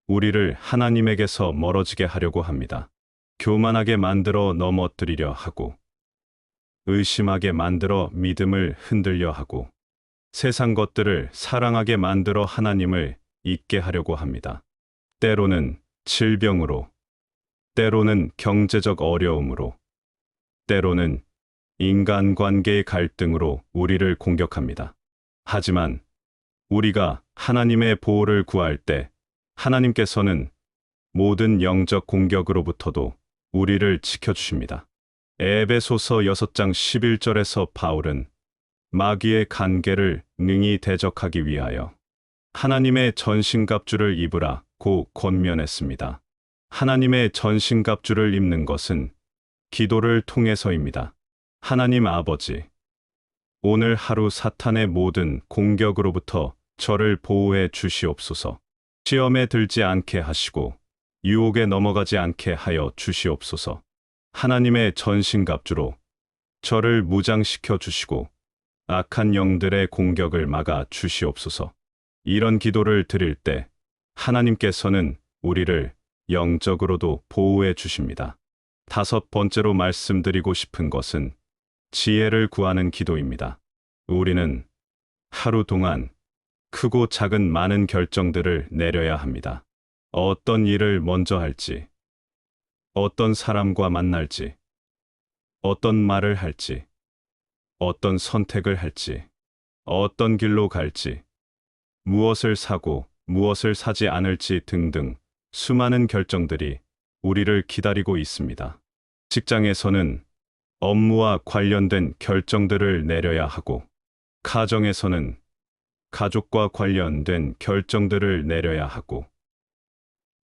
우리를 하나님에게서 멀어지게 하려고 합니다. 교만하게 만들어 넘어뜨리려 하고 의심하게 만들어 믿음을 흔들려 하고 세상 것들을 사랑하게 만들어 하나님을 잊게 하려고 합니다. 때로는 질병으로, 때로는 경제적 어려움으로, 때로는 인간관계의 갈등으로 우리를 공격합니다. 하지만 우리가 하나님의 보호를 구할 때 하나님께서는 모든 영적 공격으로부터도 우리를 지켜주십니다. 에베소서 6장 11절에서 바울은 마귀의 간계를 능히 대적하기 위하여 하나님의 전신갑주를 입으라고 권면했습니다. 하나님의 전신갑주를 입는 것은 기도를 통해서입니다. 하나님 아버지, 오늘 하루 사탄의 모든 공격으로부터 저를 보호해 주시옵소서. 시험에 들지 않게 하시고 유혹에 넘어가지 않게 하여 주시옵소서. 하나님의 전신갑주로 저를 무장시켜 주시고 악한 영들의 공격을 막아 주시옵소서. 이런 기도를 드릴 때 하나님께서는 우리를 영적으로도 보호해 주십니다. 다섯 번째로 말씀드리고 싶은 것은 지혜를 구하는 기도입니다. 우리는 하루 동안 크고 작은 많은 결정들을 내려야 합니다. 어떤 일을 먼저 할지, 어떤 사람과 만날지, 어떤 말을 할지, 어떤 선택을 할지, 어떤 길로 갈지, 무엇을 사고 무엇을 사지 않을지 등등 수많은 결정들이 우리를 기다리고 있습니다. 직장에서는 업무와 관련된 결정들을 내려야 하고, 가정에서는 가족과 관련된 결정들을 내려야 하고,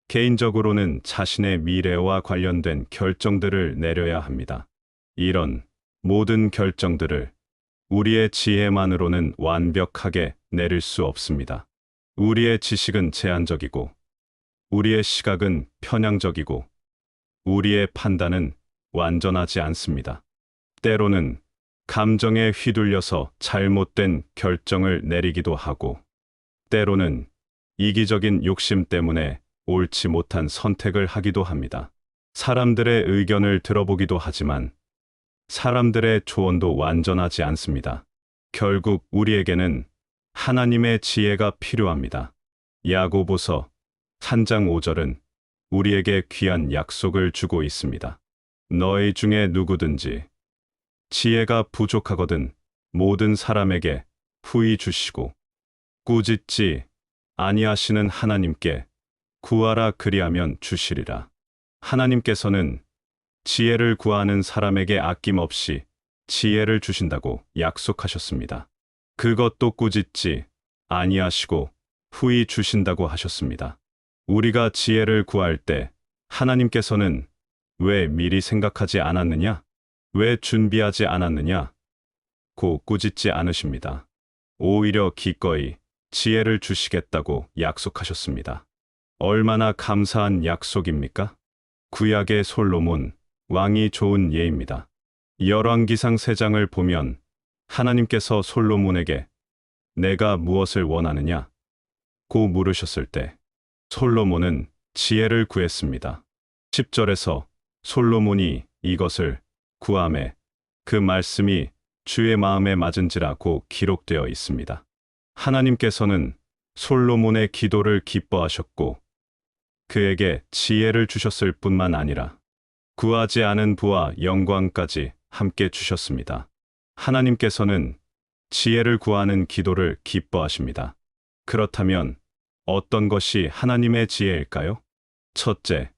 개인적으로는 자신의 미래와 관련된 결정들을 내려야 합니다. 이런 모든 결정들을 우리의 지혜만으로는 완벽하게 내릴 수 없습니다. 우리의 지식은 제한적이고, 우리의 시각은 편향적이고, 우리의 판단은 완전하지 않습니다. 때로는 감정에 휘둘려서 잘못된 결정을 내리기도 하고, 때로는 이기적인 욕심 때문에 옳지 못한 선택을 하기도 합니다. 사람들의 의견을 들어보기도 하지만 사람들의 조언도 완전하지 않습니다. 결국 우리에게는 하나님의 지혜가 필요합니다. 야고보서 3장 5절은 우리에게 귀한 약속을 주고 있습니다. 너희 중에 누구든지 지혜가 부족하거든 모든 사람에게 후히 주시고 꾸짖지 아니하시는 하나님께 구하라 그리하면 주시리라. 하나님께서는 지혜를 구하는 사람에게 아낌없이 지혜를 주신다고 약속하셨습니다. 그것도 꾸짖지 아니하시고 후히 주신다고 하셨습니다. 우리가 지혜를 구할 때 하나님께서는 왜 미리 생각하지 않았느냐? 왜 준비하지 않았느냐? 고 꾸짖지 않으십니다. 오히려 기꺼이 지혜를 주시겠다고 약속하셨습니다. 얼마나 감사한 약속입니까? 구약의 솔로몬 왕이 좋은 예입니다. 열왕기상 3장을 보면 하나님께서 솔로몬에게 내가 무엇을 원하느냐? 고 물으셨을 때 솔로몬은 지혜를 구했습니다. 10절에서 솔로몬이 이것을 구하매 그 말씀이 주의 마음에 맞은지라고 기록되어 있습니다. 하나님께서는 솔로몬의 기도를 기뻐하셨고 그에게 지혜를 주셨을 뿐만 아니라 구하지 않은 부와 영광까지 함께 주셨습니다. 하나님께서는 지혜를 구하는 기도를 기뻐하십니다. 그렇다면 어떤 것이 하나님의 지혜일까요? 첫째,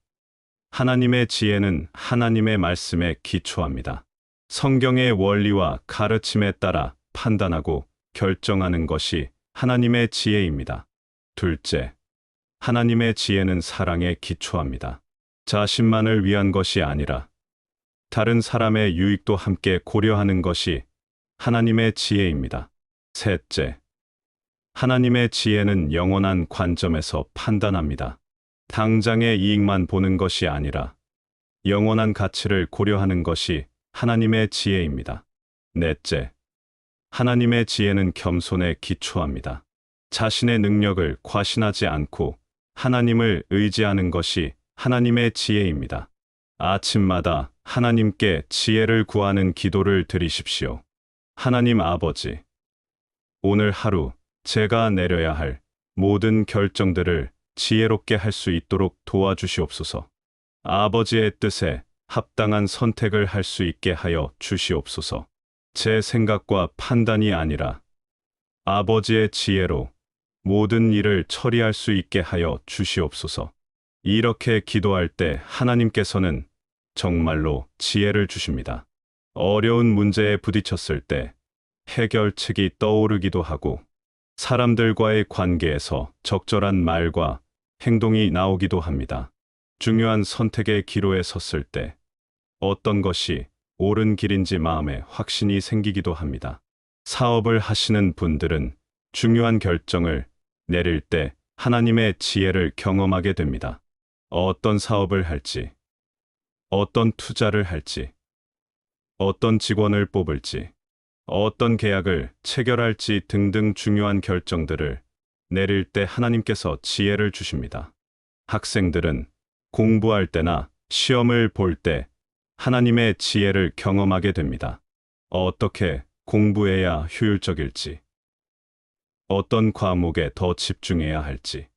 하나님의 지혜는 하나님의 말씀에 기초합니다. 성경의 원리와 가르침에 따라 판단하고 결정하는 것이 하나님의 지혜입니다. 둘째, 하나님의 지혜는 사랑에 기초합니다. 자신만을 위한 것이 아니라 다른 사람의 유익도 함께 고려하는 것이 하나님의 지혜입니다. 셋째, 하나님의 지혜는 영원한 관점에서 판단합니다. 당장의 이익만 보는 것이 아니라 영원한 가치를 고려하는 것이 하나님의 지혜입니다. 넷째, 하나님의 지혜는 겸손에 기초합니다. 자신의 능력을 과신하지 않고 하나님을 의지하는 것이 하나님의 지혜입니다. 아침마다 하나님께 지혜를 구하는 기도를 드리십시오. 하나님 아버지, 오늘 하루 제가 내려야 할 모든 결정들을 지혜롭게 할 수 있도록 도와주시옵소서. 아버지의 뜻에 합당한 선택을 할 수 있게 하여 주시옵소서. 제 생각과 판단이 아니라 아버지의 지혜로 모든 일을 처리할 수 있게 하여 주시옵소서. 이렇게 기도할 때 하나님께서는 정말로 지혜를 주십니다. 어려운 문제에 부딪혔을 때 해결책이 떠오르기도 하고 사람들과의 관계에서 적절한 말과 행동이 나오기도 합니다. 중요한 선택의 기로에 섰을 때 어떤 것이 옳은 길인지 마음에 확신이 생기기도 합니다. 사업을 하시는 분들은 중요한 결정을 내릴 때 하나님의 지혜를 경험하게 됩니다. 어떤 사업을 할지, 어떤 투자를 할지, 어떤 직원을 뽑을지, 어떤 계약을 체결할지 등등 중요한 결정들을 내릴 때 하나님께서 지혜를 주십니다. 학생들은 공부할 때나 시험을 볼 때 하나님의 지혜를 경험하게 됩니다. 어떻게 공부해야 효율적일지, 어떤 과목에 더 집중해야 할지,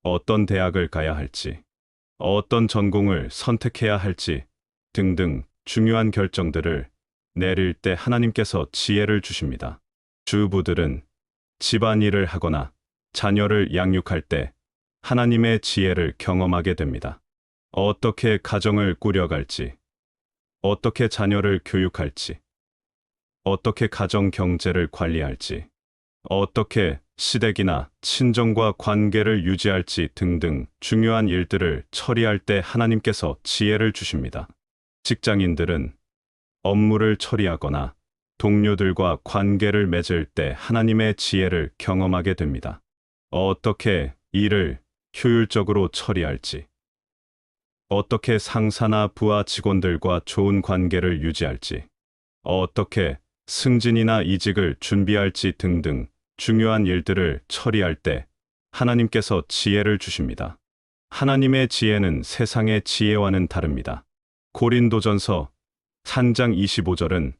어떤 대학을 가야 할지, 어떤 전공을 선택해야 할지 등등 중요한 결정들을 내릴 때 하나님께서 지혜를 주십니다. 주부들은 집안일을 하거나 자녀를 양육할 때 하나님의 지혜를 경험하게 됩니다. 어떻게 가정을 꾸려갈지, 어떻게 자녀를 교육할지, 어떻게 가정 경제를 관리할지, 어떻게 시댁이나 친정과 관계를 유지할지 등등 중요한 일들을 처리할 때 하나님께서 지혜를 주십니다. 직장인들은 업무를 처리하거나 동료들과 관계를 맺을 때 하나님의 지혜를 경험하게 됩니다. 어떻게 일을 효율적으로 처리할지, 어떻게 상사나 부하 직원들과 좋은 관계를 유지할지, 어떻게 승진이나 이직을 준비할지 등등 중요한 일들을 처리할 때 하나님께서 지혜를 주십니다. 하나님의 지혜는 세상의 지혜와는 다릅니다. 고린도전서 3장 25절은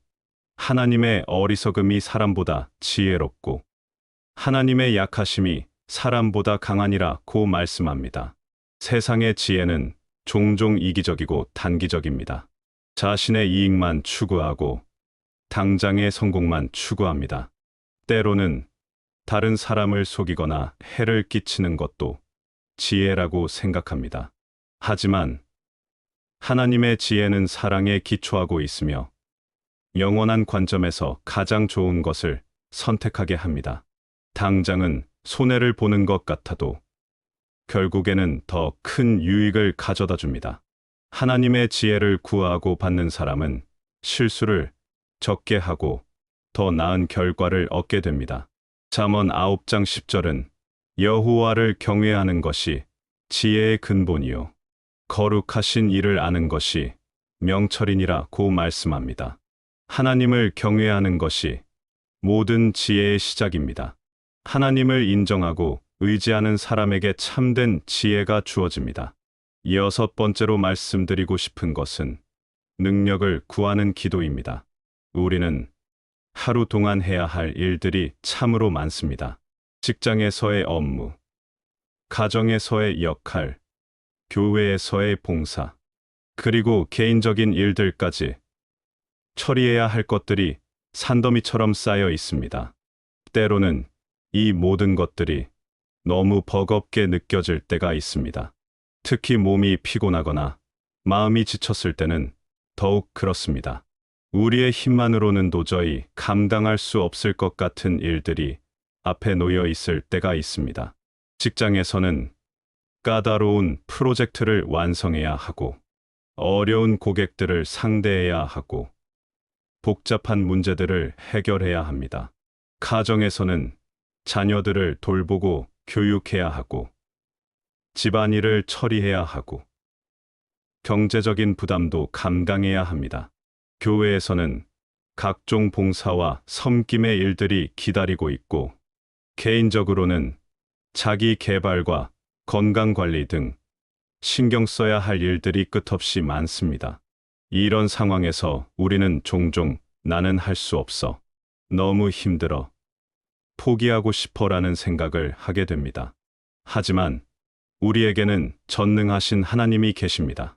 하나님의 어리석음이 사람보다 지혜롭고 하나님의 약하심이 사람보다 강하니라고 말씀합니다. 세상의 지혜는 종종 이기적이고 단기적입니다. 자신의 이익만 추구하고 당장의 성공만 추구합니다. 때로는 다른 사람을 속이거나 해를 끼치는 것도 지혜라고 생각합니다. 하지만 하나님의 지혜는 사랑에 기초하고 있으며 영원한 관점에서 가장 좋은 것을 선택하게 합니다. 당장은 손해를 보는 것 같아도 결국에는 더 큰 유익을 가져다 줍니다. 하나님의 지혜를 구하고 받는 사람은 실수를 적게 하고 더 나은 결과를 얻게 됩니다. 잠언 9장 10절은 여호와를 경외하는 것이 지혜의 근본이요 거룩하신 일을 아는 것이 명철이니라고 말씀합니다. 하나님을 경외하는 것이 모든 지혜의 시작입니다. 하나님을 인정하고 의지하는 사람에게 참된 지혜가 주어집니다. 6번째로 말씀드리고 싶은 것은 능력을 구하는 기도입니다. 우리는 하루 동안 해야 할 일들이 참으로 많습니다. 직장에서의 업무, 가정에서의 역할, 교회에서의 봉사, 그리고 개인적인 일들까지 처리해야 할 것들이 산더미처럼 쌓여 있습니다. 때로는 이 모든 것들이 너무 버겁게 느껴질 때가 있습니다. 특히 몸이 피곤하거나 마음이 지쳤을 때는 더욱 그렇습니다. 우리의 힘만으로는 도저히 감당할 수 없을 것 같은 일들이 앞에 놓여 있을 때가 있습니다. 직장에서는 까다로운 프로젝트를 완성해야 하고, 어려운 고객들을 상대해야 하고, 복잡한 문제들을 해결해야 합니다. 가정에서는 자녀들을 돌보고 교육해야 하고, 집안일을 처리해야 하고, 경제적인 부담도 감당해야 합니다. 교회에서는 각종 봉사와 섬김의 일들이 기다리고 있고, 개인적으로는 자기 개발과 건강관리 등 신경 써야 할 일들이 끝없이 많습니다. 이런 상황에서 우리는 종종 나는 할 수 없어, 너무 힘들어, 포기하고 싶어라는 생각을 하게 됩니다. 하지만 우리에게는 전능하신 하나님이 계십니다.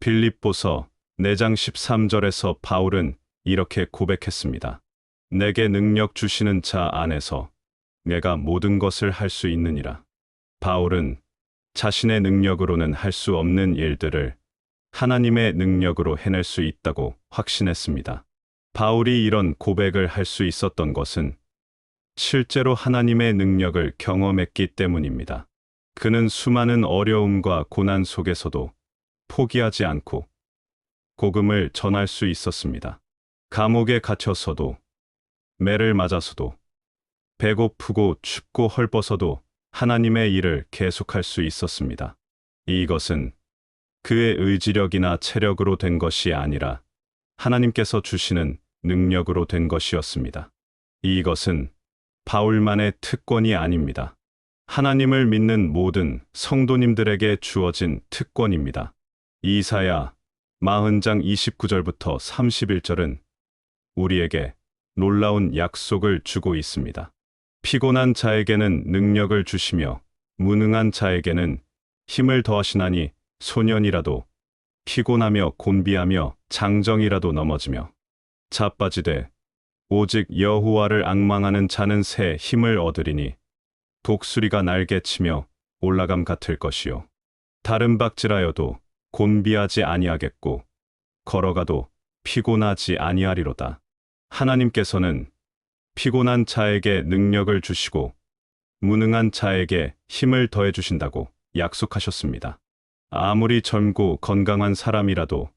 빌립보서 4장 13절에서 바울은 이렇게 고백했습니다. 내게 능력 주시는 자 안에서 내가 모든 것을 할 수 있느니라. 바울은 자신의 능력으로는 할 수 없는 일들을 하나님의 능력으로 해낼 수 있다고 확신했습니다. 바울이 이런 고백을 할 수 있었던 것은 실제로 하나님의 능력을 경험했기 때문입니다. 그는 수많은 어려움과 고난 속에서도 포기하지 않고 복음을 전할 수 있었습니다. 감옥에 갇혀서도, 매를 맞아서도, 배고프고 춥고 헐벗어도 하나님의 일을 계속할 수 있었습니다. 이것은 그의 의지력이나 체력으로 된 것이 아니라 하나님께서 주시는 능력으로 된 것이었습니다. 이것은 바울만의 특권이 아닙니다. 하나님을 믿는 모든 성도님들에게 주어진 특권입니다. 이사야 40장 29절부터 31절은 우리에게 놀라운 약속을 주고 있습니다. 피곤한 자에게는 능력을 주시며 무능한 자에게는 힘을 더하시나니 소년이라도 피곤하며 곤비하며 장정이라도 넘어지며 자빠지되 오직 여호와를 앙망하는 자는 새 힘을 얻으리니 독수리가 날개치며 올라감 같을 것이요 다른 박질하여도 곤비하지 아니하겠고 걸어가도 피곤하지 아니하리로다. 하나님께서는 피곤한 자에게 능력을 주시고 무능한 자에게 힘을 더해 주신다고 약속하셨습니다. 아무리 젊고 건강한 사람이라도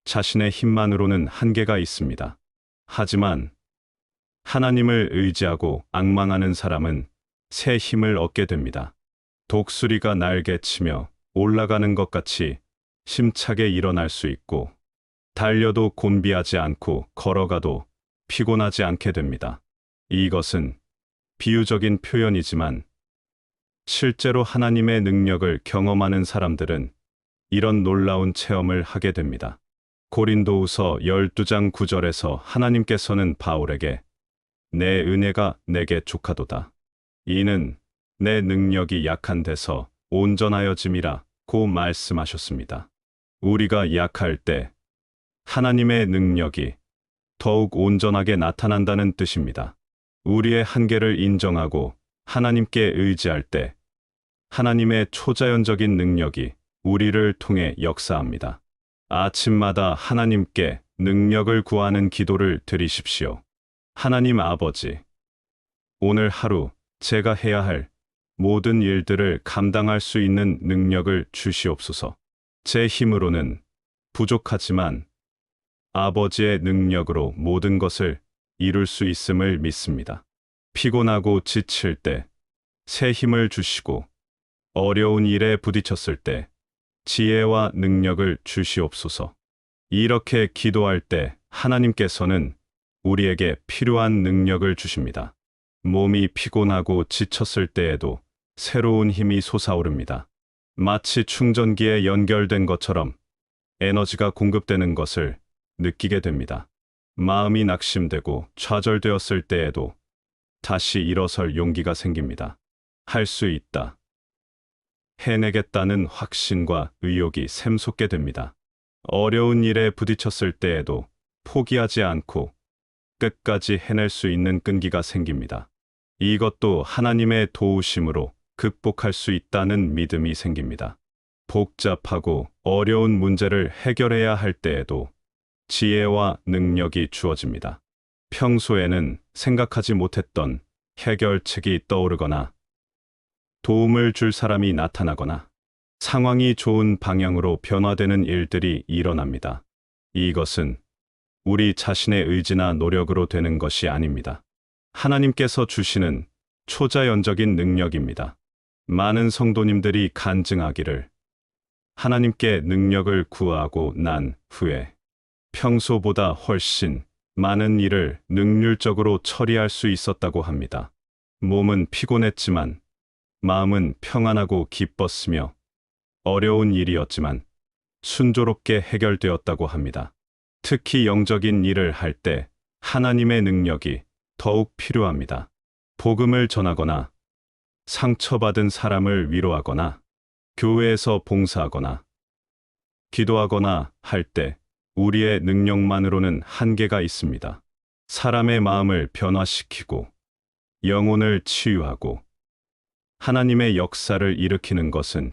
자신의 힘만으로는 한계가 있습니다. 하지만 하나님을 의지하고 앙망하는 사람은 새 힘을 얻게 됩니다. 독수리가 날개치며 올라가는 것 같이 힘차게 일어날 수 있고 달려도 곤비하지 않고 걸어가도 피곤하지 않게 됩니다. 이것은 비유적인 표현이지만 실제로 하나님의 능력을 경험하는 사람들은 이런 놀라운 체험을 하게 됩니다. 고린도후서 12장 9절에서 하나님께서는 바울에게 내 은혜가 내게 족하도다. 이는 내 능력이 약한 데서 온전하여짐이라고 말씀하셨습니다. 우리가 약할 때 하나님의 능력이 더욱 온전하게 나타난다는 뜻입니다. 우리의 한계를 인정하고 하나님께 의지할 때 하나님의 초자연적인 능력이 우리를 통해 역사합니다. 아침마다 하나님께 능력을 구하는 기도를 드리십시오. 하나님 아버지, 오늘 하루 제가 해야 할 모든 일들을 감당할 수 있는 능력을 주시옵소서. 제 힘으로는 부족하지만 아버지의 능력으로 모든 것을 이룰 수 있음을 믿습니다. 피곤하고 지칠 때 새 힘을 주시고 어려운 일에 부딪혔을 때 지혜와 능력을 주시옵소서. 이렇게 기도할 때 하나님께서는 우리에게 필요한 능력을 주십니다. 몸이 피곤하고 지쳤을 때에도 새로운 힘이 솟아오릅니다. 마치 충전기에 연결된 것처럼 에너지가 공급되는 것을 느끼게 됩니다. 마음이 낙심되고 좌절되었을 때에도 다시 일어설 용기가 생깁니다. 할 수 있다. 해내겠다는 확신과 의욕이 샘솟게 됩니다. 어려운 일에 부딪혔을 때에도 포기하지 않고 끝까지 해낼 수 있는 끈기가 생깁니다. 이것도 하나님의 도우심으로 극복할 수 있다는 믿음이 생깁니다. 복잡하고 어려운 문제를 해결해야 할 때에도 지혜와 능력이 주어집니다. 평소에는 생각하지 못했던 해결책이 떠오르거나 도움을 줄 사람이 나타나거나 상황이 좋은 방향으로 변화되는 일들이 일어납니다. 이것은 우리 자신의 의지나 노력으로 되는 것이 아닙니다. 하나님께서 주시는 초자연적인 능력입니다. 많은 성도님들이 간증하기를 하나님께 능력을 구하고 난 후에 평소보다 훨씬 많은 일을 능률적으로 처리할 수 있었다고 합니다. 몸은 피곤했지만 마음은 평안하고 기뻤으며 어려운 일이었지만 순조롭게 해결되었다고 합니다. 특히 영적인 일을 할 때 하나님의 능력이 더욱 필요합니다. 복음을 전하거나 상처받은 사람을 위로하거나 교회에서 봉사하거나 기도하거나 할 때 우리의 능력만으로는 한계가 있습니다. 사람의 마음을 변화시키고 영혼을 치유하고 하나님의 역사를 일으키는 것은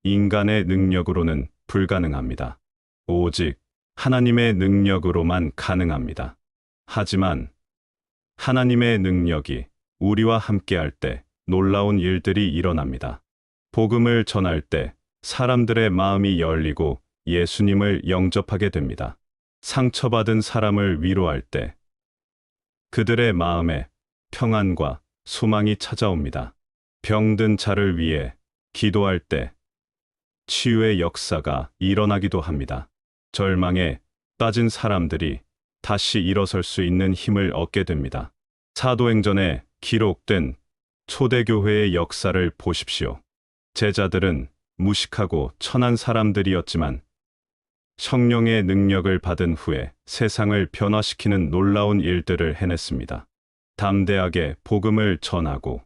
인간의 능력으로는 불가능합니다. 오직 하나님의 능력으로만 가능합니다. 하지만 하나님의 능력이 우리와 함께할 때 놀라운 일들이 일어납니다. 복음을 전할 때 사람들의 마음이 열리고 예수님을 영접하게 됩니다. 상처받은 사람을 위로할 때 그들의 마음에 평안과 소망이 찾아옵니다. 병든 자를 위해 기도할 때 치유의 역사가 일어나기도 합니다. 절망에 빠진 사람들이 다시 일어설 수 있는 힘을 얻게 됩니다. 사도행전에 기록된 초대교회의 역사를 보십시오. 제자들은 무식하고 천한 사람들이었지만 성령의 능력을 받은 후에 세상을 변화시키는 놀라운 일들을 해냈습니다. 담대하게 복음을 전하고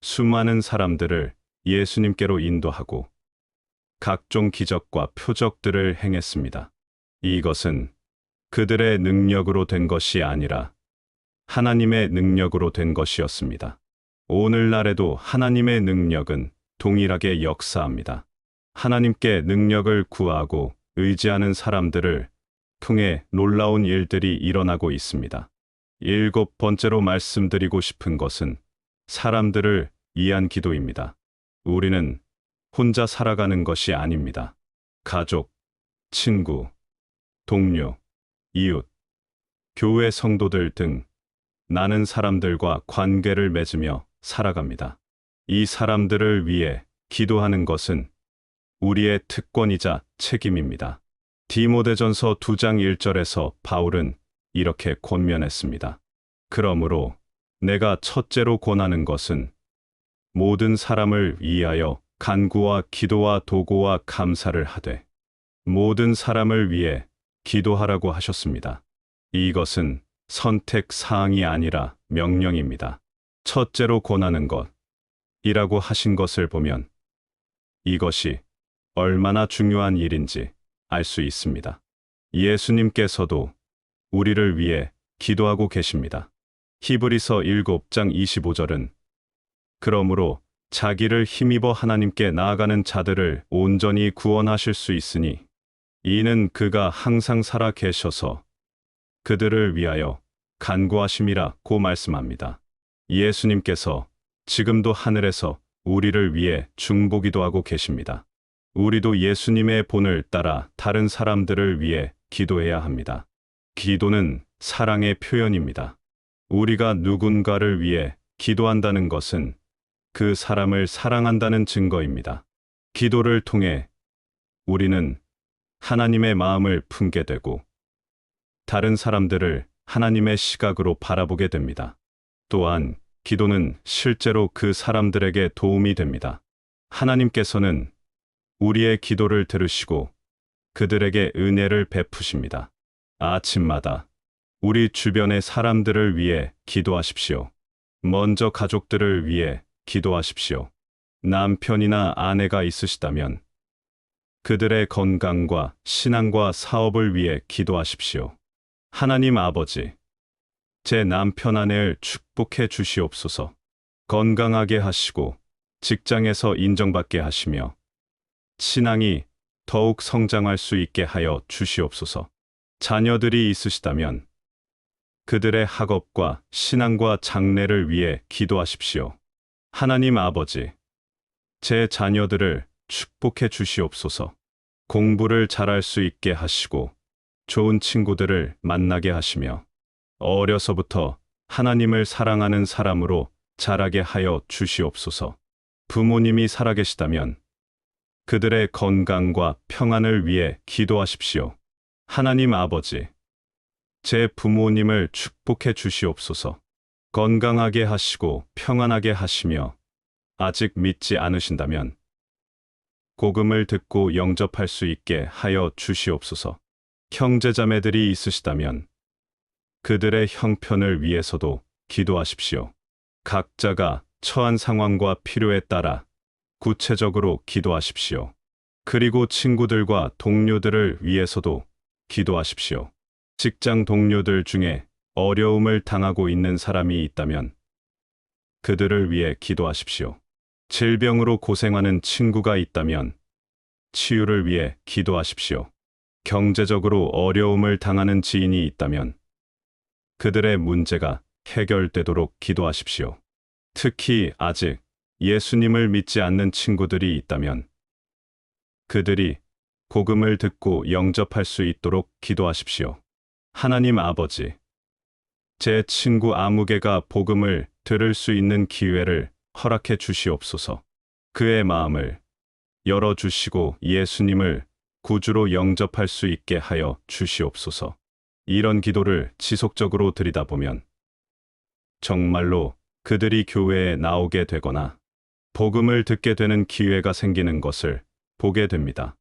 수많은 사람들을 예수님께로 인도하고 각종 기적과 표적들을 행했습니다. 이것은 그들의 능력으로 된 것이 아니라 하나님의 능력으로 된 것이었습니다. 오늘날에도 하나님의 능력은 동일하게 역사합니다. 하나님께 능력을 구하고 의지하는 사람들을 통해 놀라운 일들이 일어나고 있습니다. 7번째로 말씀드리고 싶은 것은 사람들을 위한 기도입니다. 우리는 혼자 살아가는 것이 아닙니다. 가족, 친구, 동료, 이웃, 교회 성도들 등 많은 사람들과 관계를 맺으며 살아갑니다. 이 사람들을 위해 기도하는 것은 우리의 특권이자 책임입니다. 디모데전서 2장 1절에서 바울은 이렇게 권면했습니다. 그러므로 내가 첫째로 권하는 것은 모든 사람을 위하여 간구와 기도와 도고와 감사를 하되 모든 사람을 위해 기도하라고 하셨습니다. 이것은 선택 사항이 아니라 명령입니다. 첫째로 권하는 것이라고 하신 것을 보면 이것이 얼마나 중요한 일인지 알 수 있습니다. 예수님께서도 우리를 위해 기도하고 계십니다. 히브리서 7장 25절은 그러므로 자기를 힘입어 하나님께 나아가는 자들을 온전히 구원하실 수 있으니 이는 그가 항상 살아 계셔서 그들을 위하여 간구하심이라고 말씀합니다. 예수님께서 지금도 하늘에서 우리를 위해 중보기도하고 계십니다. 우리도 예수님의 본을 따라 다른 사람들을 위해 기도해야 합니다. 기도는 사랑의 표현입니다. 우리가 누군가를 위해 기도한다는 것은 그 사람을 사랑한다는 증거입니다. 기도를 통해 우리는 하나님의 마음을 품게 되고 다른 사람들을 하나님의 시각으로 바라보게 됩니다. 또한 기도는 실제로 그 사람들에게 도움이 됩니다. 하나님께서는 우리의 기도를 들으시고 그들에게 은혜를 베푸십니다. 아침마다 우리 주변의 사람들을 위해 기도하십시오. 먼저 가족들을 위해 기도하십시오. 남편이나 아내가 있으시다면 그들의 건강과 신앙과 사업을 위해 기도하십시오. 하나님 아버지, 제 남편 아내를 축복해 주시옵소서. 건강하게 하시고 직장에서 인정받게 하시며 신앙이 더욱 성장할 수 있게 하여 주시옵소서. 자녀들이 있으시다면 그들의 학업과 신앙과 장래를 위해 기도하십시오. 하나님 아버지, 제 자녀들을 축복해 주시옵소서. 공부를 잘할 수 있게 하시고 좋은 친구들을 만나게 하시며 어려서부터 하나님을 사랑하는 사람으로 자라게 하여 주시옵소서. 부모님이 살아계시다면 그들의 건강과 평안을 위해 기도하십시오. 하나님 아버지, 제 부모님을 축복해 주시옵소서. 건강하게 하시고 평안하게 하시며 아직 믿지 않으신다면 복음을 듣고 영접할 수 있게 하여 주시옵소서. 형제자매들이 있으시다면 그들의 형편을 위해서도 기도하십시오. 각자가 처한 상황과 필요에 따라 구체적으로 기도하십시오. 그리고 친구들과 동료들을 위해서도 기도하십시오. 직장 동료들 중에 어려움을 당하고 있는 사람이 있다면 그들을 위해 기도하십시오. 질병으로 고생하는 친구가 있다면 치유를 위해 기도하십시오. 경제적으로 어려움을 당하는 지인이 있다면 그들의 문제가 해결되도록 기도하십시오. 특히 아직 예수님을 믿지 않는 친구들이 있다면 그들이 복음을 듣고 영접할 수 있도록 기도하십시오. 하나님 아버지, 제 친구 아무개가 복음을 들을 수 있는 기회를 허락해 주시옵소서. 그의 마음을 열어주시고 예수님을 구주로 영접할 수 있게 하여 주시옵소서. 이런 기도를 지속적으로 드리다 보면 정말로 그들이 교회에 나오게 되거나 복음을 듣게 되는 기회가 생기는 것을 보게 됩니다.